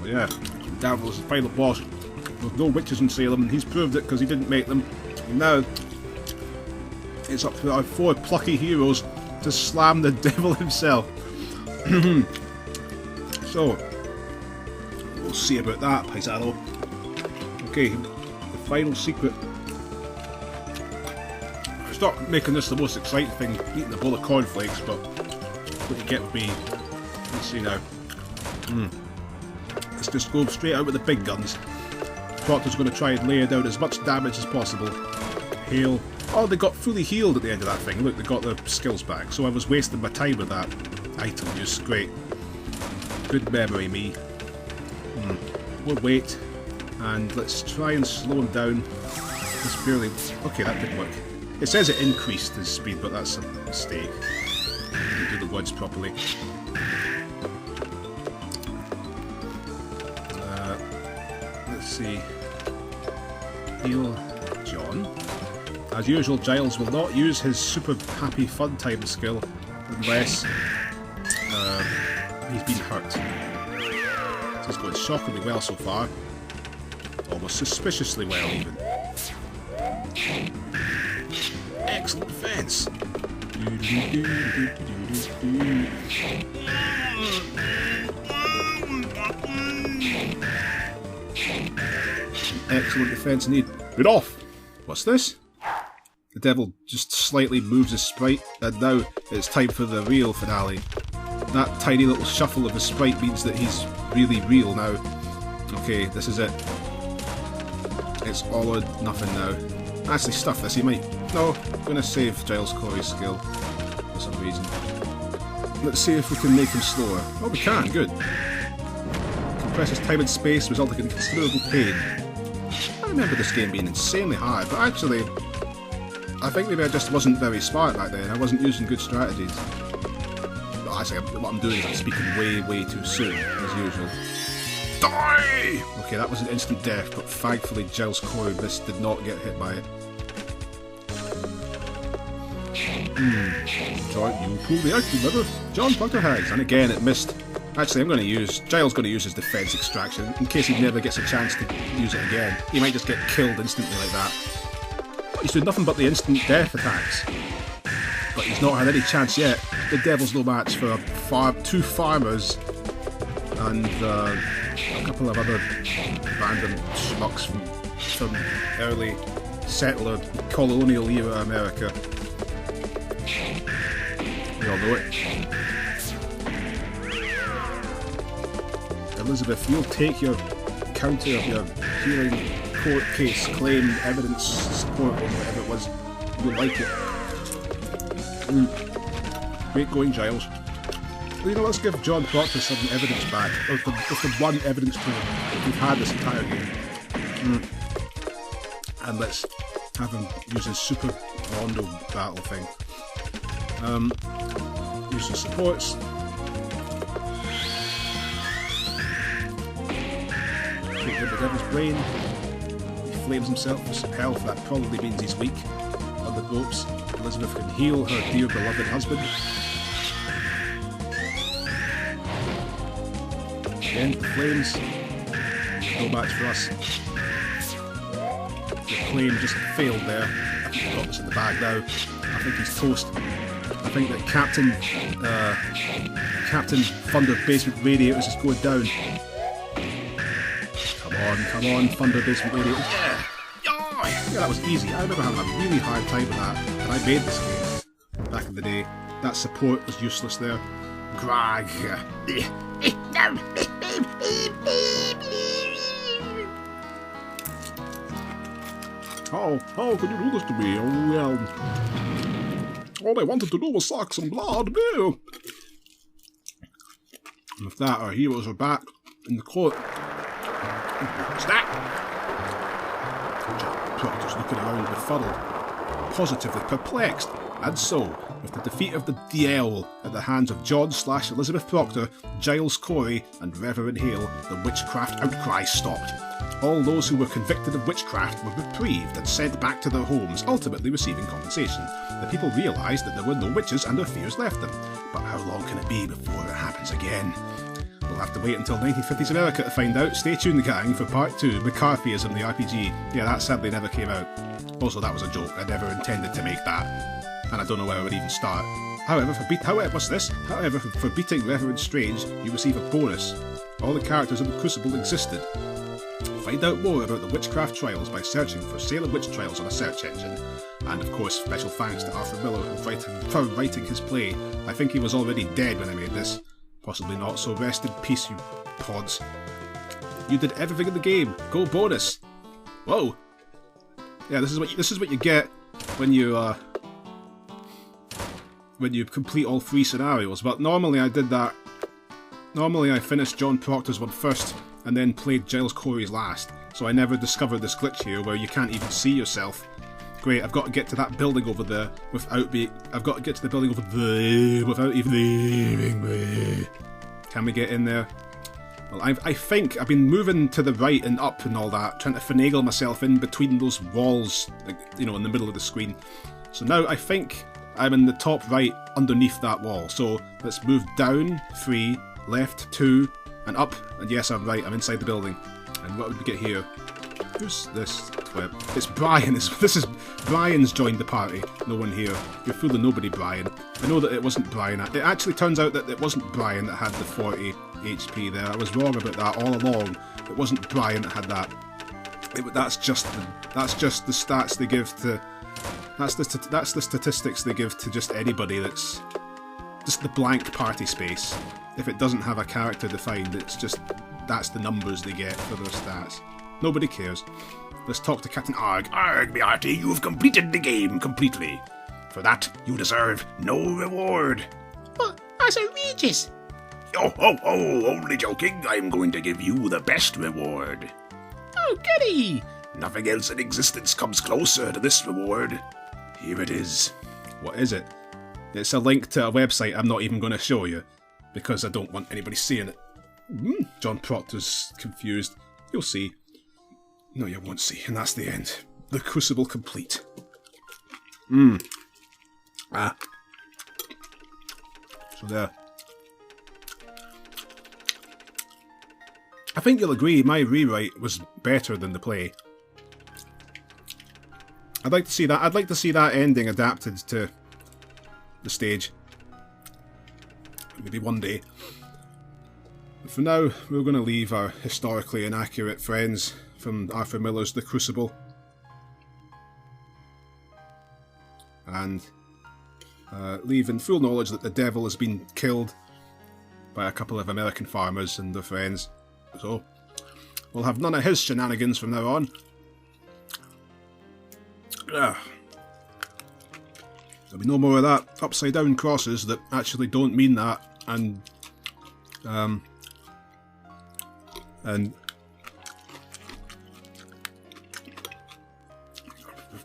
Yeah, Devil's the final boss. With no witches in Salem, and he's proved it because he didn't make them. And now, it's up to our 4 plucky heroes to slam the devil himself. So, we'll see about that, Paisano. Okay, the final secret. Stop making this the most exciting thing, eating a bowl of cornflakes, but what you get would be... Let's see now. Let's just go straight out with the big guns. Proctor's going to try and lay down as much damage as possible. Heal. Oh, they got fully healed at the end of that thing. Look, they got their skills back. So I was wasting my time with that item use. Great. Good memory, me. We'll wait. And let's try and slow him down. Just barely... Okay, that didn't work. It says it increased his speed, but that's a mistake. Didn't do the words properly. Let's see. Heal John. As usual, Giles will not use his super happy fun time skill unless he's been hurt. So he's going shockingly well so far. Almost suspiciously well, even. Excellent defense. Excellent defense indeed. Get off! What's this? The devil just slightly moves his sprite, and now it's time for the real finale. That tiny little shuffle of the sprite means that he's really real now. Okay, this is it. It's all or nothing now. Actually, stuff this, he might... No, I'm going to save Giles Corey's skill for some reason. Let's see if we can make him slower. Oh, we can, good. Compresses time and space, resulting in considerable pain. I remember this game being insanely hard, but actually, I think maybe I just wasn't very smart back then. I wasn't using good strategies. But actually, what I'm doing is I'm speaking way too soon, as usual. Die! Okay, that was an instant death, but thankfully Giles Corey did not get hit by it. John, you pulled the out, remember? John Proctor has, and again it missed. Actually, Giles going to use his defense extraction in case he never gets a chance to use it again. He might just get killed instantly like that. He's doing nothing but the instant death attacks. But he's not had any chance yet. The devil's no match for 2 farmers and a couple of other random schmucks from early settler colonial era America. We all know it. Elizabeth, you'll take your counter of your healing court case, claim, evidence, support, or whatever it was. You'll like it. Great going, Giles. Well, you know, let's give John Proctor some evidence back. Of the one evidence claim we've had this entire game. And let's have him use his super rondo battle thing. Use the supports. Get rid of the devil's brain. He flames himself for some health. That probably means he's weak. On the ropes, Elizabeth can heal her dear beloved husband. Again, the flames. No match for us. The claim just failed there. I think we've got this in the bag now. I think he's toast. I think that Captain Thunder Basement Radiators is going down. Come on, Thunder Basement Radiators. Yeah! Yeah, that was easy. I remember having a really hard time with that, and I made this game back in the day. That support was useless there. Grag. How could you do this to me? Oh, well. All I wanted to do was suck some blood, no! And with that, our heroes are back in the court. What's that? Proctor's looking around befuddled, positively perplexed. And so, with the defeat of the DL at the hands of John/Elizabeth Proctor, Giles Corey, and Reverend Hale, the witchcraft outcry stopped. All those who were convicted of witchcraft were reprieved and sent back to their homes, ultimately receiving compensation. The people realised that there were no witches and their fears left them. But how long can it be before it happens again? We'll have to wait until 1950s America to find out. Stay tuned, gang, for part 2, McCarthyism, the RPG. Yeah, that sadly never came out. Also, that was a joke. I never intended to make that. And I don't know where I would even start. However, for beating Reverend Strange, you receive a bonus. All the characters in the Crucible existed. Find out more about the witchcraft trials by searching for Salem Witch Trials on a search engine. And of course, special thanks to Arthur Miller for writing his play. I think he was already dead when I made this. Possibly not, so rest in peace, you pods. You did everything in the game. Go bonus. Whoa. Yeah, this is what you get when you complete all 3 scenarios. But normally I did that. Normally I finished John Proctor's one first and then played Giles Corey's last. So I never discovered this glitch here where you can't even see yourself. Great, I've got to get to that building over there without even leaving me. Can we get in there? Well, I think I've been moving to the right and up and all that, trying to finagle myself in between those walls, like, you know, in the middle of the screen. So now I think I'm in the top right underneath that wall. So let's move down 3, left 2, and up. And yes, I'm right, I'm inside the building. And what would we get here? Who's this twip? It's Brian. This is Brian's joined the party. No one here. You're fooling nobody, Brian. I know that it wasn't Brian. It actually turns out that it wasn't Brian that had the 40 HP there. I was wrong about that all along. It wasn't Brian that had that. That's just the stats they give to. That's the statistics they give to just anybody that's just the blank party space. If it doesn't have a character defined, that's the numbers they get for those stats. Nobody cares. Let's talk to Captain Arg. Arg, me hearty, you've completed the game completely. For that, you deserve no reward. But that's outrageous. Oh, only joking. I'm going to give you the best reward. Oh, goody! Nothing else in existence comes closer to this reward. Here it is. What is it? It's a link to a website I'm not even going to show you, because I don't want anybody seeing it. John Proctor's confused. You'll see. No, you won't see, and that's the end. The Crucible complete. So there. I think you'll agree my rewrite was better than the play. I'd like to see that. I'd like to see that ending adapted to the stage. Maybe one day. For now, we're going to leave our historically inaccurate friends from Arthur Miller's The Crucible. And leave in full knowledge that the devil has been killed by a couple of American farmers and their friends. So, we'll have none of his shenanigans from now on. There'll be no more of that upside down crosses that actually don't mean that, and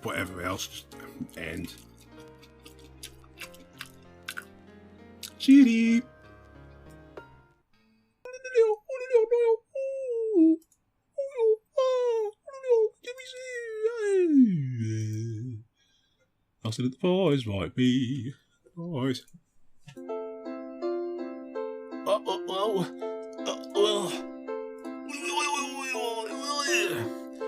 whatever else, just end. Cheery! I said that the boys might be boys. Well.